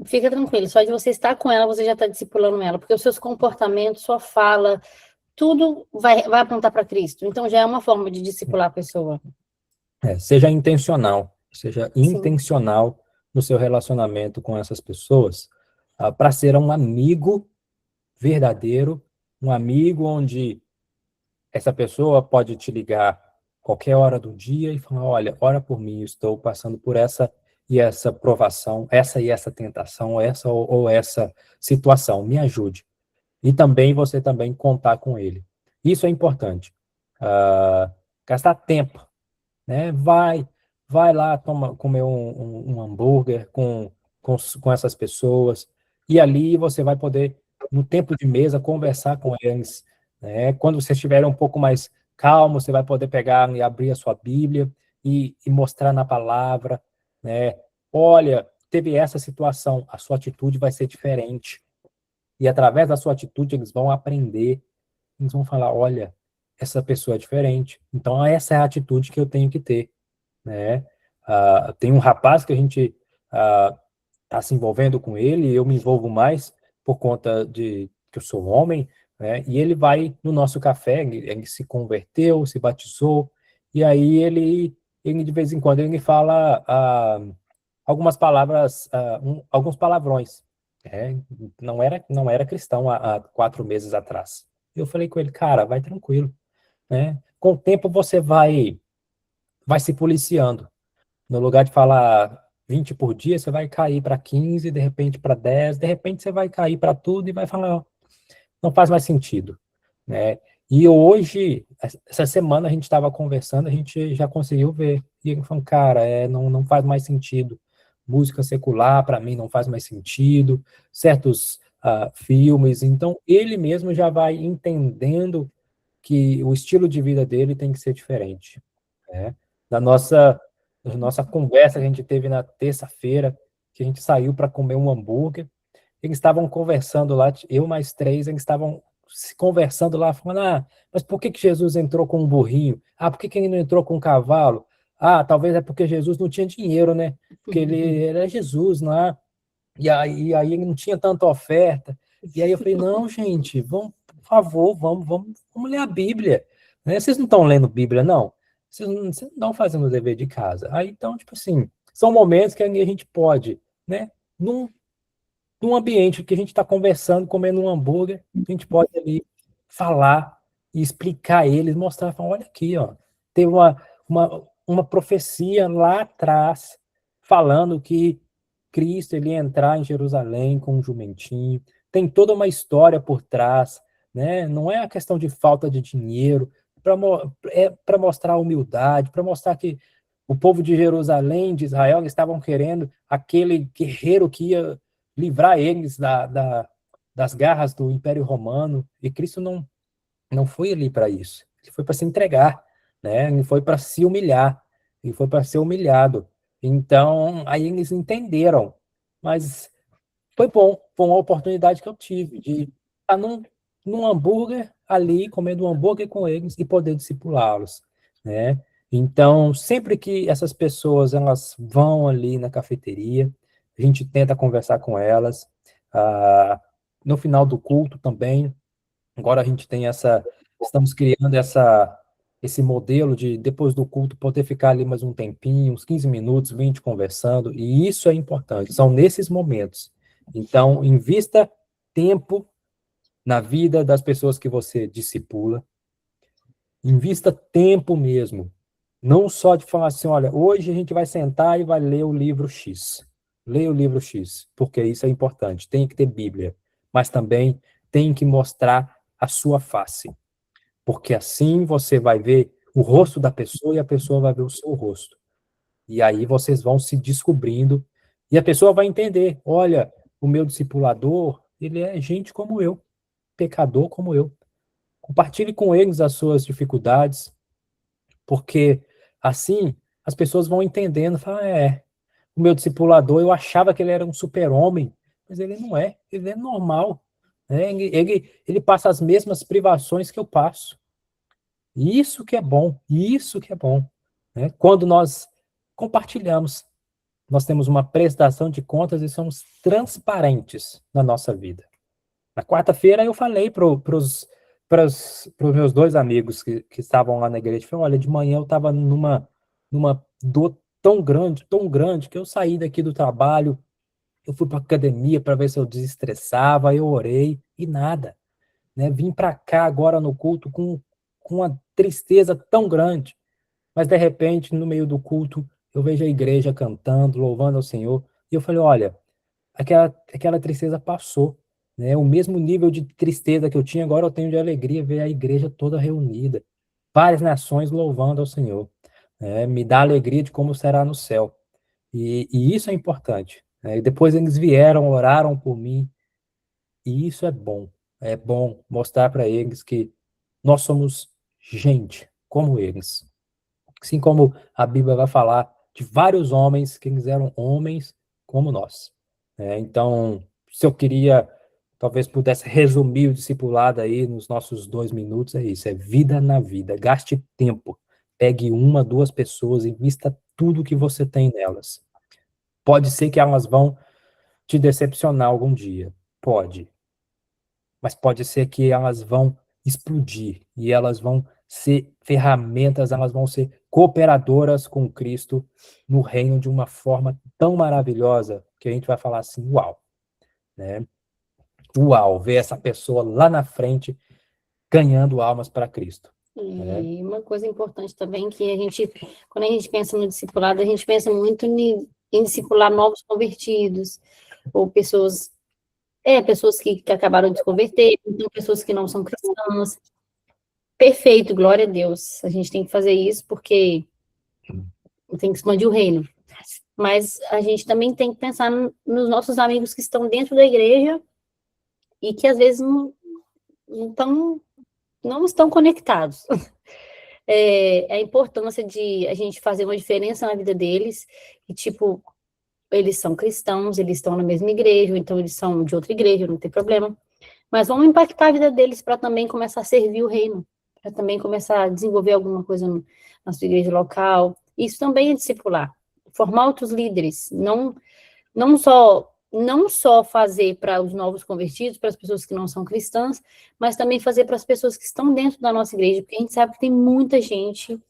fica tranquilo, só de você estar com ela, você já está discipulando ela, porque os seus comportamentos, sua fala, tudo vai apontar para Cristo. Então, já é uma forma de discipular a pessoa. Seja intencional no seu relacionamento com essas pessoas, para ser um amigo verdadeiro, um amigo onde essa pessoa pode te ligar qualquer hora do dia e falar, olha, ora por mim, estou passando por essa e essa provação, essa e essa tentação, essa ou essa situação, me ajude. E também você também contar com ele. Isso é importante. Gastar tempo, né? Vai lá, comer um hambúrguer com essas pessoas, e ali você vai poder, no tempo de mesa, conversar com eles, né? Quando você estiver um pouco mais calmo, você vai poder pegar e abrir a sua Bíblia e mostrar na palavra, né? Olha, teve essa situação, a sua atitude vai ser diferente. E através da sua atitude, eles vão aprender, eles vão falar, olha, essa pessoa é diferente. Então, essa é a atitude que eu tenho que ter, né? Tem um rapaz que a gente está se envolvendo com ele, e eu me envolvo mais por conta de que eu sou homem, né? E ele vai no nosso café, ele se converteu, se batizou, e aí ele de vez em quando ele fala algumas palavras, alguns palavrões. Não era cristão há 4 meses atrás. Eu falei com ele, cara, vai tranquilo, né? Com o tempo você vai se policiando. No lugar de falar 20 por dia, você vai cair para 15, de repente para 10, de repente você vai cair para tudo e vai falar, ó, não faz mais sentido, né? E hoje, essa semana a gente estava conversando, a gente já conseguiu ver. E ele falou, cara, não faz mais sentido. Música secular, para mim, não faz mais sentido. Certos filmes. Então, ele mesmo já vai entendendo que o estilo de vida dele tem que ser diferente, né? Na nossa conversa que a gente teve na terça-feira, que a gente saiu para comer um hambúrguer, eles estavam conversando lá, eu mais 3, eles estavam se conversando lá, falando, mas por que Jesus entrou com um burrinho? Por que ele não entrou com um cavalo? Talvez é porque Jesus não tinha dinheiro, né? Porque ele era Jesus, não é? E aí ele não tinha tanta oferta. E aí eu falei, não, gente, vamos, por favor, vamos ler a Bíblia, né? Vocês não estão lendo Bíblia, não? Vocês não estão fazendo o dever de casa. Aí, então, tipo assim, são momentos que a gente pode, né? Num ambiente que a gente está conversando, comendo um hambúrguer, a gente pode ali falar e explicar a eles, mostrar, falar, olha aqui, ó, teve uma profecia lá atrás falando que Cristo ele ia entrar em Jerusalém com um jumentinho, tem toda uma história por trás, né? Não é a questão de falta de dinheiro, para mostrar humildade, para mostrar que o povo de Jerusalém, de Israel, estavam querendo aquele guerreiro que ia livrar eles das garras do Império Romano, e Cristo não foi ali para isso, ele foi para se entregar, né? Ele foi para se humilhar, ele foi para ser humilhado. Então, aí eles entenderam, mas foi bom, foi uma oportunidade que eu tive de estar num hambúrguer ali, comendo um hambúrguer com eles e poder discipulá-los, né? Então, sempre que essas pessoas elas vão ali na cafeteria, a gente tenta conversar com elas. No final do culto também, agora a gente tem estamos criando esse modelo de, depois do culto, poder ficar ali mais um tempinho, uns 15 minutos, 20, conversando, e isso é importante, são nesses momentos. Então, invista tempo na vida das pessoas que você discipula, Invista tempo mesmo. Não só de falar assim, olha, hoje a gente vai sentar e vai ler o livro X. Leia o livro X, porque isso é importante. Tem que ter Bíblia, mas também tem que mostrar a sua face, porque assim você vai ver o rosto da pessoa e a pessoa vai ver o seu rosto. E aí vocês vão se descobrindo e a pessoa vai entender, olha, o meu discipulador, ele é gente como eu, pecador como eu. Compartilhe com eles as suas dificuldades, porque assim as pessoas vão entendendo, falam, o meu discipulador, eu achava que ele era um super-homem, mas ele não é, ele é normal, né? Ele passa as mesmas privações que eu passo. Isso que é bom, isso que é bom, né? Quando nós compartilhamos, nós temos uma prestação de contas e somos transparentes na nossa vida. Na quarta-feira eu falei para os meus dois amigos que estavam lá na igreja, falei, olha, de manhã eu estava numa dor tão grande, que eu saí daqui do trabalho, eu fui para a academia para ver se eu desestressava, eu orei e nada, né? Vim para cá agora no culto com uma tristeza tão grande, mas de repente, no meio do culto, eu vejo a igreja cantando, louvando ao Senhor, e eu falei, olha, aquela tristeza passou, né? O mesmo nível de tristeza que eu tinha, agora eu tenho de alegria ver a igreja toda reunida, várias nações louvando ao Senhor, né? Me dá alegria de como será no céu. E isso é importante, né? E depois eles vieram, oraram por mim, e isso é bom mostrar para eles que nós somos gente como eles. Assim como a Bíblia vai falar de vários homens que eles eram homens como nós. Então, se eu queria, talvez pudesse resumir o discipulado aí nos nossos 2 minutos, é isso, é vida na vida. Gaste tempo, pegue uma, duas pessoas, invista tudo que você tem nelas. Pode ser que elas vão te decepcionar algum dia, pode, mas pode ser que elas vão explodir e elas vão ser ferramentas, elas vão ser cooperadoras com Cristo no reino de uma forma tão maravilhosa que a gente vai falar assim, uau, né? Uau, ver essa pessoa lá na frente ganhando almas para Cristo. Né? E uma coisa importante também que quando a gente pensa no discipulado, a gente pensa muito em discipular novos convertidos, ou pessoas que acabaram de se converter, então pessoas que não são cristãs. Perfeito, glória a Deus. A gente tem que fazer isso porque tem que expandir o reino. Mas a gente também tem que pensar nos nossos amigos que estão dentro da igreja e que às vezes não estão conectados. A importância de a gente fazer uma diferença na vida deles, e tipo, eles são cristãos, eles estão na mesma igreja, ou então eles são de outra igreja, não tem problema, mas vamos impactar a vida deles para também começar a servir o reino, para também começar a desenvolver alguma coisa na sua igreja local. Isso também é discipular, formar outros líderes, não só fazer para os novos convertidos, para as pessoas que não são cristãs, mas também fazer para as pessoas que estão dentro da nossa igreja, porque a gente sabe que tem muita gente,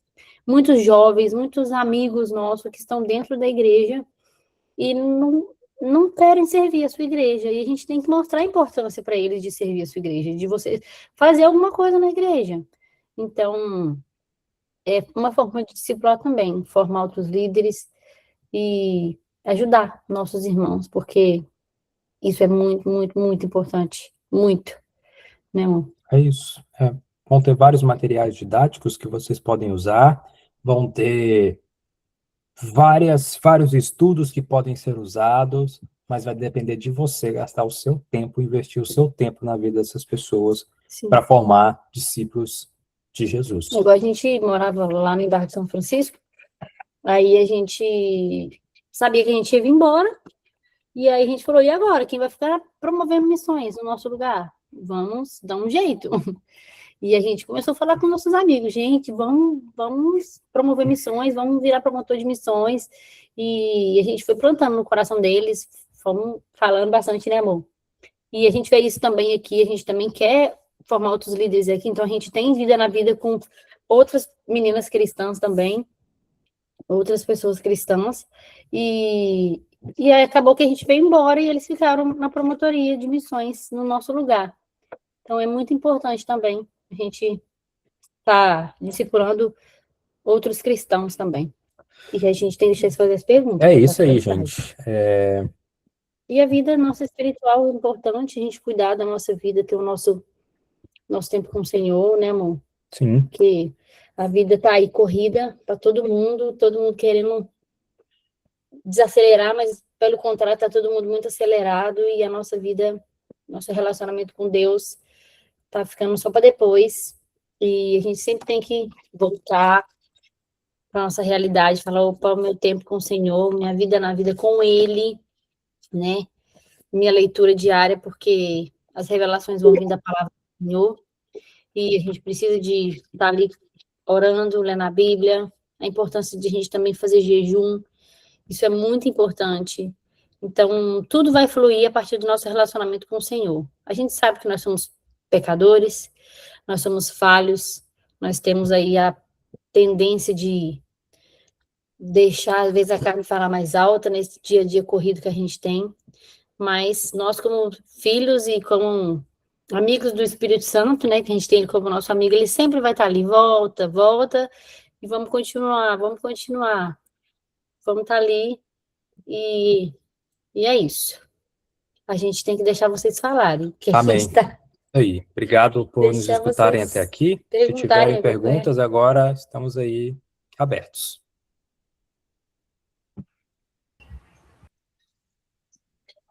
muitos jovens, muitos amigos nossos que estão dentro da igreja e não querem servir a sua igreja, e a gente tem que mostrar a importância para eles de servir a sua igreja, de você fazer alguma coisa na igreja. Então, é uma forma de discipular também, formar outros líderes e ajudar nossos irmãos, porque isso é muito, muito, muito importante. Muito, né, amor? É isso. Vão ter vários materiais didáticos que vocês podem usar, vão ter vários estudos que podem ser usados, mas vai depender de você gastar o seu tempo, investir o seu tempo na vida dessas pessoas para formar discípulos de Jesus. Igual a gente morava lá no bairro de São Francisco, aí a gente sabia que a gente ia vir embora, e aí a gente falou, e agora? Quem vai ficar promovendo missões no nosso lugar? Vamos dar um jeito. E a gente começou a falar com nossos amigos, gente, vamos promover missões, vamos virar promotor de missões, e a gente foi plantando no coração deles, fomos falando bastante, né, amor? E a gente vê isso também aqui, a gente também quer formar outros líderes aqui, então a gente tem vida na vida com outras meninas cristãs também, outras pessoas cristãs, e aí acabou que a gente veio embora e eles ficaram na promotoria de missões no nosso lugar. Então é muito importante também a gente tá discipulando outros cristãos também. E a gente tem que deixar de fazer as perguntas. É né, isso pra aí, ficar tarde. gente. E a vida nossa espiritual é importante, a gente cuidar da nossa vida, ter o nosso tempo com o Senhor, né, amor? Sim, Porque a vida tá aí corrida para todo mundo querendo desacelerar, mas pelo contrário, tá todo mundo muito acelerado e a nossa vida, nosso relacionamento com Deus tá ficando só para depois. E a gente sempre tem que voltar para nossa realidade, falar, opa, o meu tempo com o Senhor, minha vida na vida com Ele, né? Minha leitura diária, porque as revelações vão vir da palavra do Senhor e a gente precisa de estar ali orando, lendo a Bíblia, a importância de a gente também fazer jejum, isso é muito importante. Então, tudo vai fluir a partir do nosso relacionamento com o Senhor. A gente sabe que nós somos pecadores, nós somos falhos, nós temos aí a tendência de deixar, às vezes, a carne falar mais alta nesse dia a dia corrido que a gente tem, mas nós, como filhos e como amigos do Espírito Santo, né, que a gente tem ele como nosso amigo, ele sempre vai estar ali, volta, volta, e vamos continuar, vamos estar ali, e, e é isso. A gente tem que deixar vocês falarem, que a gente amém. está Aí, obrigado por nos deixar escutarem vocês até aqui. Se perguntarem tiverem perguntas, agora estamos aí abertos.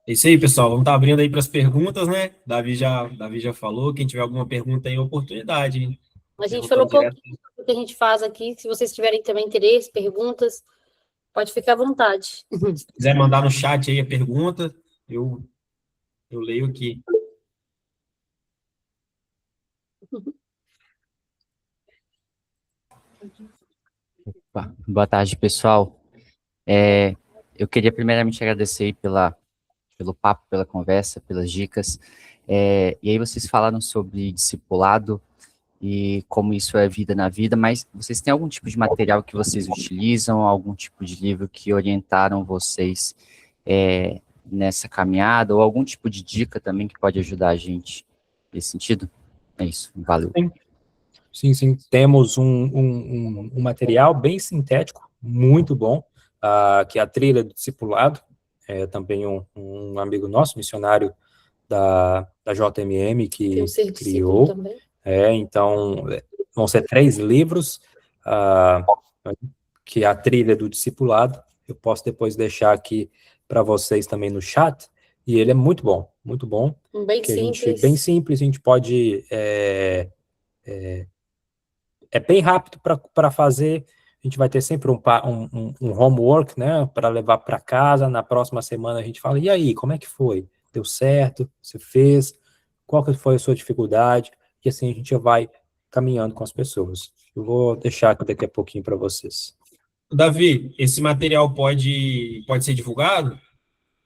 É isso aí, pessoal. Vamos estar abrindo aí para as perguntas, né? Davi já falou. Quem tiver alguma pergunta aí, oportunidade, hein? A gente Perguntando falou pouco direto. do que a gente faz aqui. Se vocês tiverem também interesse, perguntas, pode ficar à vontade. Se quiser mandar no chat aí a pergunta, eu leio aqui. Boa tarde, pessoal. Eu queria primeiramente agradecer aí pelo papo, pela conversa, pelas dicas. E aí vocês falaram sobre discipulado e como isso é vida na vida, mas vocês têm algum tipo de material que vocês utilizam, algum tipo de livro que orientaram vocês nessa caminhada, ou algum tipo de dica também que pode ajudar a gente nesse sentido? É isso, valeu. Sim, temos um material bem sintético, muito bom, que é a Trilha do Discipulado, também um amigo nosso, missionário da JMM, que Tem o ser discípulo criou. também. Então, vão ser 3 livros, que é a Trilha do Discipulado. Eu posso depois deixar aqui para vocês também no chat, e ele é muito bom, Bem que simples. bem simples, a gente pode... É bem rápido para fazer, a gente vai ter sempre um homework, né, para levar para casa, na próxima semana a gente fala, e aí, como é que foi? Deu certo? Você fez? Qual que foi a sua dificuldade? E assim a gente vai caminhando com as pessoas. Eu vou deixar aqui daqui a pouquinho para vocês. Davi, esse material pode ser divulgado?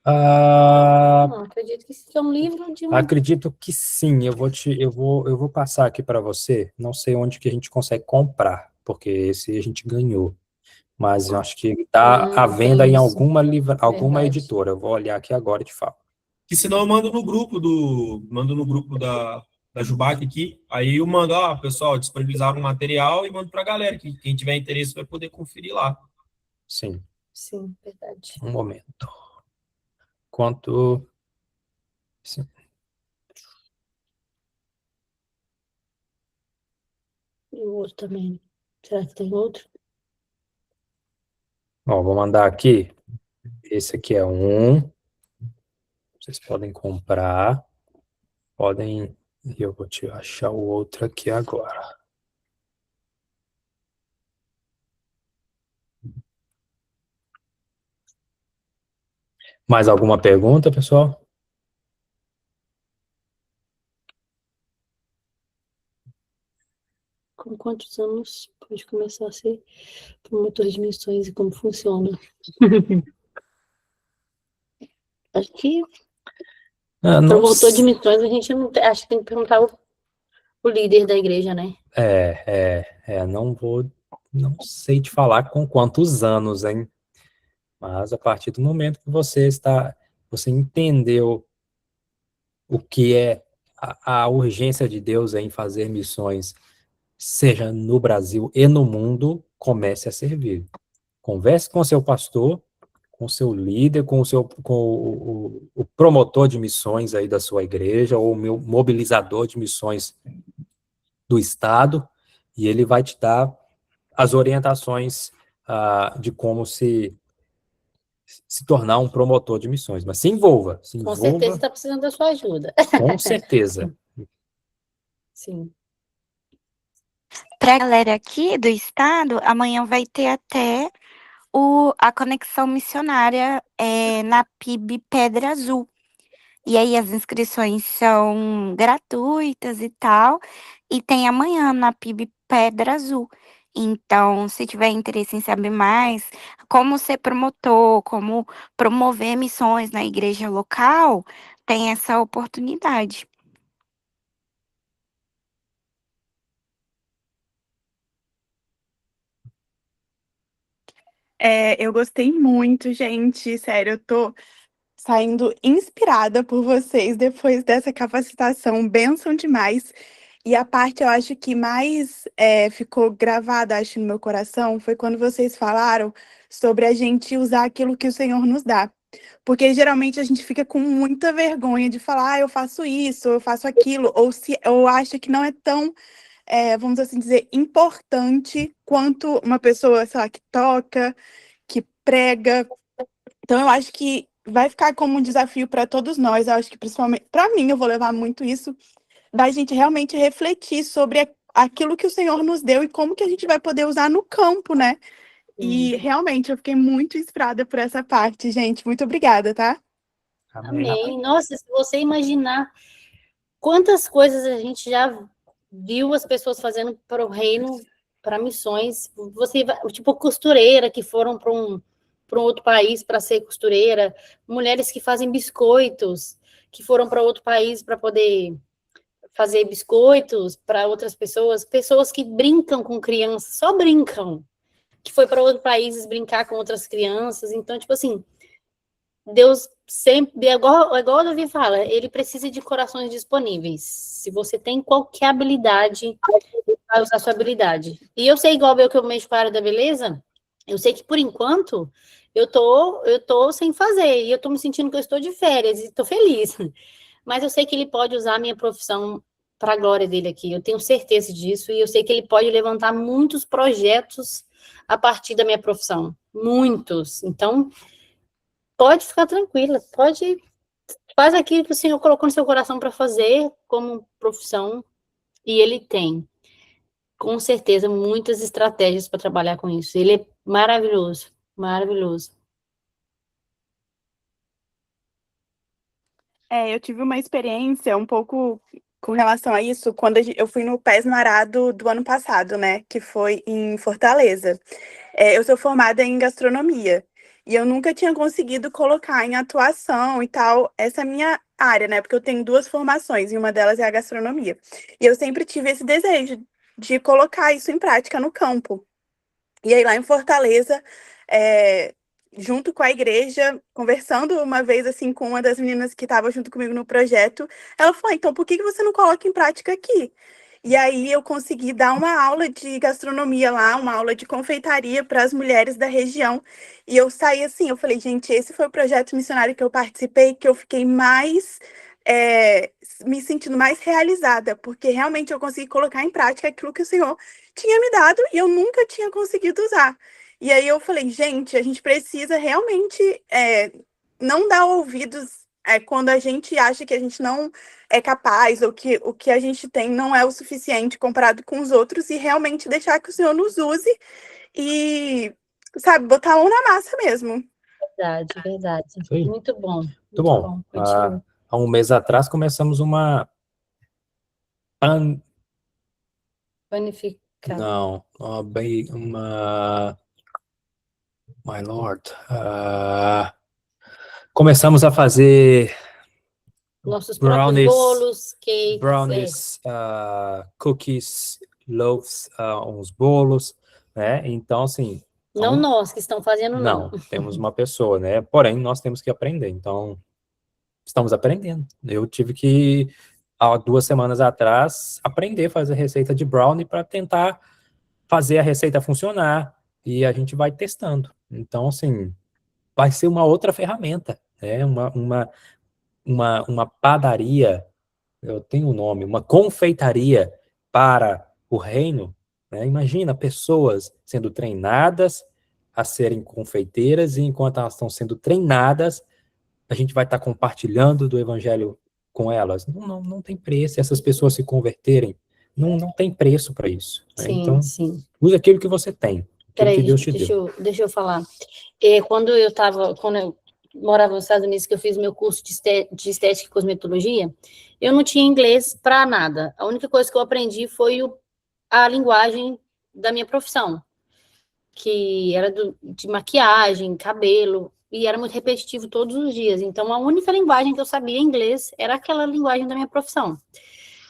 Não, acredito que isso é um livro de Acredito que sim, eu vou passar aqui para você, não sei onde que a gente consegue comprar, porque esse a gente ganhou, mas eu acho que está à venda em isso. alguma Verdade. editora, eu vou olhar aqui agora e te falo. Que senão eu mando no grupo da Jubac aqui, aí eu mando, pessoal, disponibilizaram um material e mando para a galera, que quem tiver interesse vai poder conferir lá. Sim, Sim, verdade. um momento. Quanto... Sim. E o outro também. Será que tem outro? Ó, vou mandar aqui, esse aqui é vocês podem comprar, e eu vou te achar o outro aqui agora. Mais alguma pergunta, pessoal? Com quantos anos pode começar a ser promotor de missões e como funciona? Acho que promotor de missões a gente não tem, acho que tem que perguntar o líder da igreja, né? Não sei te falar com quantos anos, hein? Mas a partir do momento que você entendeu o que é a urgência de Deus em fazer missões, seja no Brasil e no mundo, comece a servir. Converse com seu pastor, com seu líder, com o promotor de missões aí da sua igreja, ou o meu mobilizador de missões do Estado, e ele vai te dar as orientações de como se tornar um promotor de missões. Mas se envolva. Com certeza está precisando da sua ajuda. Com certeza. Sim. Para a galera aqui do estado, amanhã vai ter até a conexão missionária na PIB Pedra Azul. E aí as inscrições são gratuitas e tal. E tem amanhã na PIB Pedra Azul. Então, se tiver interesse em saber mais como ser promotor, como promover missões na igreja local, tem essa oportunidade. Eu gostei muito, gente. Sério, eu tô saindo inspirada por vocês depois dessa capacitação. Bênção demais. E a parte, eu acho que mais ficou gravada, acho, no meu coração, foi quando vocês falaram sobre a gente usar aquilo que o Senhor nos dá. Porque geralmente a gente fica com muita vergonha de falar, eu faço isso, eu faço aquilo, ou acha que não é tão, vamos assim dizer, importante quanto uma pessoa, sei lá, que toca, que prega. Então, eu acho que vai ficar como um desafio para todos nós. Eu acho que, principalmente, para mim, eu vou levar muito isso, da gente realmente refletir sobre aquilo que o Senhor nos deu e como que a gente vai poder usar no campo, né? E realmente eu fiquei muito inspirada por essa parte, gente. Muito obrigada, tá? Amém. Nossa, se você imaginar quantas coisas a gente já viu as pessoas fazendo para o reino, para missões. Você tipo costureira que foram para um outro país para ser costureira, mulheres que fazem biscoitos, que foram para outro país para poder fazer biscoitos para outras pessoas, pessoas que brincam com crianças, só brincam, que foi para outros países brincar com outras crianças. Então, tipo assim, Deus sempre, igual o Davi fala, ele precisa de corações disponíveis. Se você tem qualquer habilidade, vai usar sua habilidade. E eu sei, igual eu que eu mexo com a área da beleza, eu sei que por enquanto eu tô sem fazer, e eu tô me sentindo que eu estou de férias, e tô feliz. Mas eu sei que ele pode usar a minha profissão para a glória dele aqui. Eu tenho certeza disso, e eu sei que ele pode levantar muitos projetos a partir da minha profissão. Muitos. Então, pode ficar tranquila, faz aquilo que o Senhor colocou no seu coração para fazer como profissão, e ele tem, com certeza, muitas estratégias para trabalhar com isso. Ele é maravilhoso, maravilhoso. Eu tive uma experiência um pouco com relação a isso quando eu fui no Pés no Arado do ano passado, né? Que foi em Fortaleza. Eu sou formada em gastronomia e eu nunca tinha conseguido colocar em atuação e tal essa minha área, né? Porque eu tenho duas formações e uma delas é a gastronomia. E eu sempre tive esse desejo de colocar isso em prática no campo. E aí lá em Fortaleza, junto com a igreja, conversando uma vez assim com uma das meninas que estava junto comigo no projeto, ela falou: então por que você não coloca em prática aqui? E aí eu consegui dar uma aula de gastronomia lá, uma aula de confeitaria para as mulheres da região. E eu saí assim, eu falei, gente, esse foi o projeto missionário que eu participei, que eu fiquei mais me sentindo mais realizada, porque realmente eu consegui colocar em prática aquilo que o Senhor tinha me dado e eu nunca tinha conseguido usar. E aí eu falei, gente, a gente precisa realmente não dar ouvidos quando a gente acha que a gente não é capaz ou que o que a gente tem não é o suficiente comparado com os outros e realmente deixar que o Senhor nos use e, sabe, botar a mão na massa mesmo. Verdade, verdade. Sim. Muito bom. Muito bom. Há um mês atrás começamos uma Panificado. My Lord. Começamos a fazer Nossos brownies, próprios bolos, cakes. brownies, cookies, loaves, uns bolos, né? Então, assim... Não nós que estão fazendo, não. Temos uma pessoa, né? Porém, nós temos que aprender. Então, estamos aprendendo. Eu tive que há 2 semanas atrás, aprender a fazer receita de brownie para tentar fazer a receita funcionar, e a gente vai testando. Então, assim, vai ser uma outra ferramenta, né? Uma padaria, eu tenho um nome, uma confeitaria para o reino, né? Imagina pessoas sendo treinadas a serem confeiteiras, e enquanto elas estão sendo treinadas, a gente vai estar compartilhando do evangelho com elas. Não tem preço. Essas pessoas se converterem, não tem preço para isso, né? Sim, Então, sim. use aquilo que você tem, aquilo que Peraí, Deus te deu. deixa eu falar. Quando eu morava nos Estados Unidos, que eu fiz meu curso de estética e cosmetologia, eu não tinha inglês para nada. A única coisa que eu aprendi foi a linguagem da minha profissão, que era de maquiagem, cabelo, e era muito repetitivo todos os dias. Então, a única linguagem que eu sabia em inglês era aquela linguagem da minha profissão.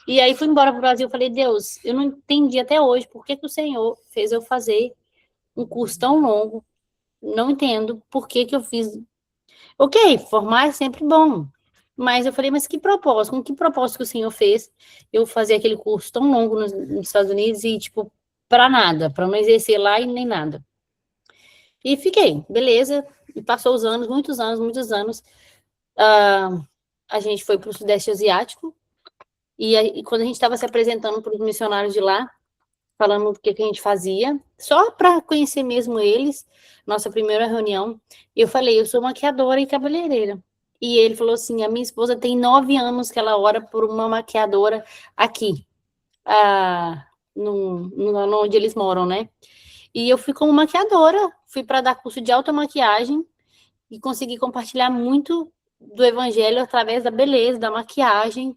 E aí fui embora para o Brasil, falei, Deus, eu não entendi até hoje por que o Senhor fez eu fazer um curso tão longo, não entendo por que eu fiz. Ok, formar é sempre bom, mas eu falei, mas que propósito, com que propósito que o Senhor fez eu fazer aquele curso tão longo nos Estados Unidos e, tipo, para nada, para não exercer lá e nem nada. E fiquei, beleza, e passou os anos, muitos anos, a gente foi para o Sudeste Asiático, e quando a gente estava se apresentando para os missionários de lá, falando o que a gente fazia, só para conhecer mesmo eles, nossa primeira reunião, eu falei, eu sou maquiadora e cabeleireira. E ele falou assim, a minha esposa tem 9 anos que ela ora por uma maquiadora aqui, onde eles moram, né? E eu fui como maquiadora, fui para dar curso de automaquiagem e consegui compartilhar muito do evangelho através da beleza, da maquiagem,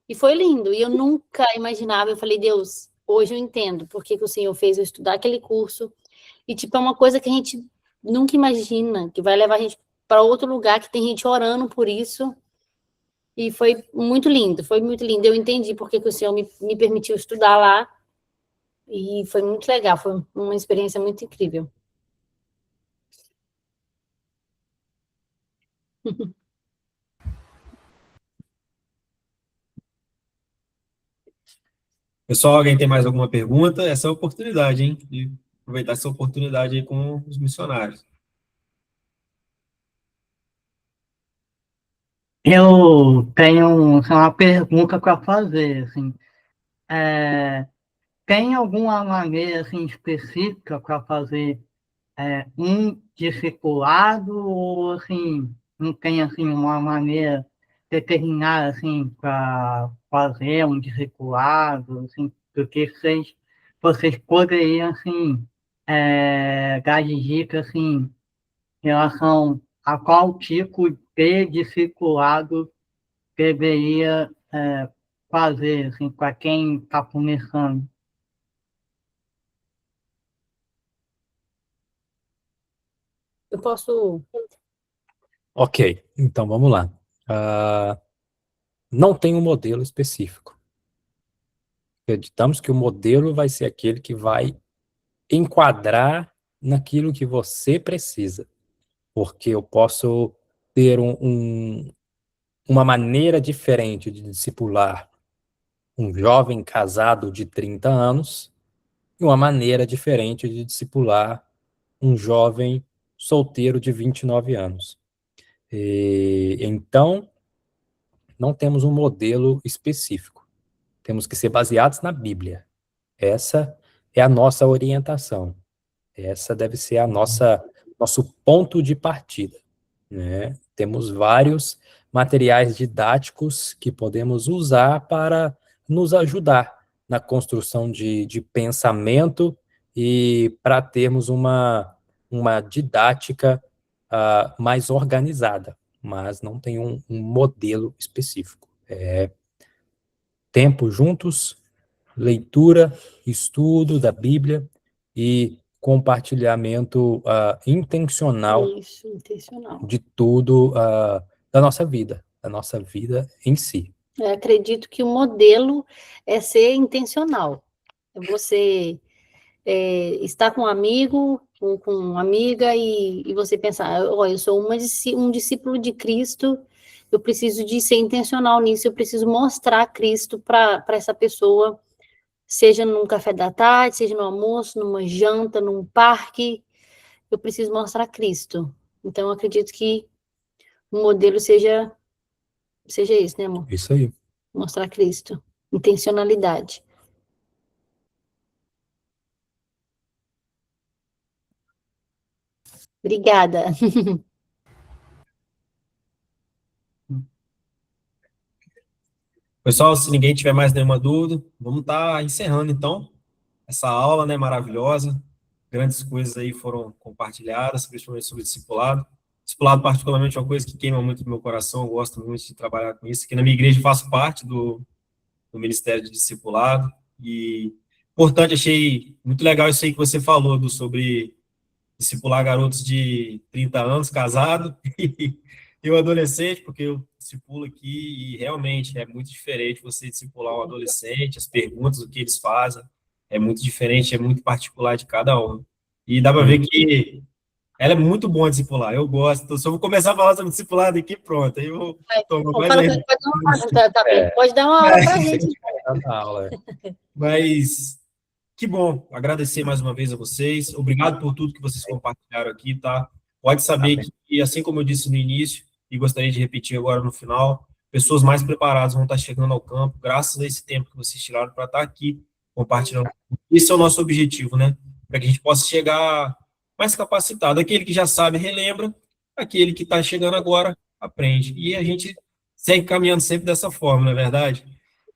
e foi lindo, e eu nunca imaginava, eu falei, Deus, hoje eu entendo por que o Senhor fez eu estudar aquele curso, e tipo, é uma coisa que a gente nunca imagina, que vai levar a gente para outro lugar, que tem gente orando por isso, e foi muito lindo, eu entendi por que o Senhor me permitiu estudar lá, e foi muito legal, foi uma experiência muito incrível. Pessoal, alguém tem mais alguma pergunta? Essa é a oportunidade, hein? De aproveitar essa oportunidade aí com os missionários. Eu tenho assim, uma pergunta para fazer, assim, tem alguma maneira assim, específica para fazer um discipulado ou assim, não tem assim, uma maneira determinada assim, para fazer um discipulado, assim, porque vocês poderiam assim, dar dicas assim, em relação a qual tipo de discipulado deveria fazer, assim, para quem está começando? Eu posso... Ok, então vamos lá. Não tem um modelo específico. Acreditamos que o modelo vai ser aquele que vai enquadrar naquilo que você precisa. Porque eu posso ter uma maneira diferente de discipular um jovem casado de 30 anos e uma maneira diferente de discipular um jovem solteiro de 29 anos. Então, não temos um modelo específico. Temos que ser baseados na Bíblia. Essa é a nossa orientação. Essa deve ser nosso ponto de partida, né? Temos vários materiais didáticos que podemos usar para nos ajudar na construção de pensamento e para termos uma didática mais organizada, mas não tem um modelo específico. Tempo juntos, leitura, estudo da Bíblia e compartilhamento intencional Isso, intencional. de tudo da nossa vida em si. Eu acredito que o modelo é ser intencional. É você estar com um amigo, com uma amiga, e você pensar, oh, eu sou um discípulo de Cristo, eu preciso de ser intencional nisso, eu preciso mostrar Cristo para essa pessoa, seja num café da tarde, seja no almoço, numa janta, num parque, eu preciso mostrar Cristo. Então, eu acredito que o modelo seja isso, né, amor? Isso aí. Mostrar Cristo. Intencionalidade. Obrigada. Pessoal, se ninguém tiver mais nenhuma dúvida, vamos estar encerrando, então, essa aula, né, maravilhosa. Grandes coisas aí foram compartilhadas, principalmente sobre discipulado. Discipulado, particularmente, é uma coisa que queima muito no meu coração, eu gosto muito de trabalhar com isso. Aqui na minha igreja eu faço parte do Ministério de Discipulado, e, importante, achei muito legal isso aí que você falou, sobre discipular garotos de 30 anos, casado, e o adolescente, porque eu discipulo aqui, e realmente é muito diferente você discipular um adolescente, as perguntas, o que eles fazem, é muito diferente, é muito particular de cada um. E dá para ver que ela é muito boa a discipular, eu gosto. Então, se eu vou começar a falar sobre discipulado aqui, pronto, aí eu tomo mais Fala, aí. pode dar uma aula pra gente. Na aula. Mas que bom, agradecer mais uma vez a vocês. Obrigado por tudo que vocês compartilharam aqui, tá? Pode saber que, assim como eu disse no início, e gostaria de repetir agora no final, pessoas mais preparadas vão estar chegando ao campo, graças a esse tempo que vocês tiraram para estar aqui compartilhando. Esse é o nosso objetivo, né? Para que a gente possa chegar mais capacitado. Aquele que já sabe, relembra. Aquele que está chegando agora, aprende. E a gente segue caminhando sempre dessa forma, não é verdade?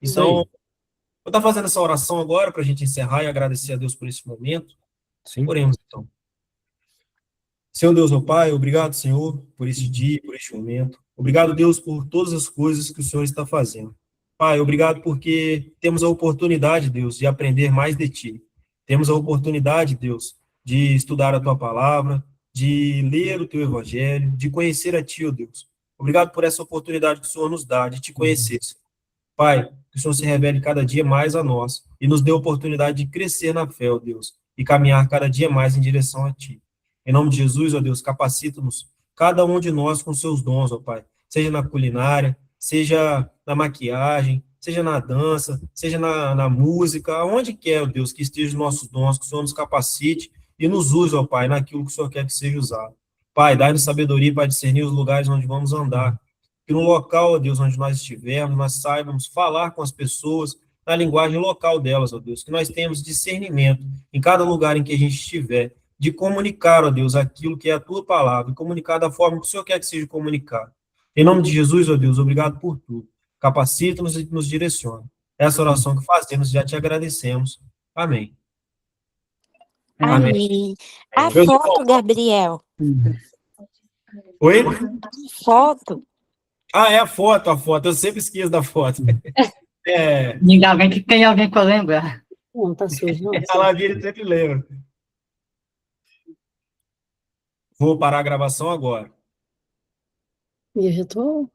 Isso aí. Então, vou estar fazendo essa oração agora para a gente encerrar e agradecer a Deus por esse momento. Sim. Oremos, então. Senhor Deus, meu Pai, obrigado, Senhor, por esse dia, por este momento. Obrigado, Deus, por todas as coisas que o Senhor está fazendo. Pai, obrigado porque temos a oportunidade, Deus, de aprender mais de Ti. Temos a oportunidade, Deus, de estudar a Tua palavra, de ler o Teu Evangelho, de conhecer a Ti, ó Deus. Obrigado por essa oportunidade que o Senhor nos dá de Te conhecer, Senhor. Pai, que o Senhor se revele cada dia mais a nós e nos dê a oportunidade de crescer na fé, ó Deus, e caminhar cada dia mais em direção a Ti. Em nome de Jesus, ó Deus, capacita-nos, cada um de nós com seus dons, ó Pai, seja na culinária, seja na maquiagem, seja na dança, seja na música, aonde quer, ó Deus, que estejam os nossos dons, que o Senhor nos capacite e nos use, ó Pai, naquilo que o Senhor quer que seja usado. Pai, dai-nos sabedoria para discernir os lugares onde vamos andar, que no local, ó Deus, onde nós estivermos, nós saibamos falar com as pessoas na linguagem local delas, ó Deus, que nós tenhamos discernimento em cada lugar em que a gente estiver, de comunicar, ó Deus, aquilo que é a Tua palavra, e comunicar da forma que o Senhor quer que seja comunicado. Em nome de Jesus, ó Deus, obrigado por tudo. Capacita-nos e nos direciona. Essa oração que fazemos, já te agradecemos. Amém. Amém. A Meus foto, irmãos, Gabriel. oi? Foto. Ah, é a foto. Eu sempre esqueço da foto. É, Ainda bem que tem alguém para lembrar. Não, tá sujo, não. a Lavira sempre lembra. Vou parar a gravação agora. E eu já tô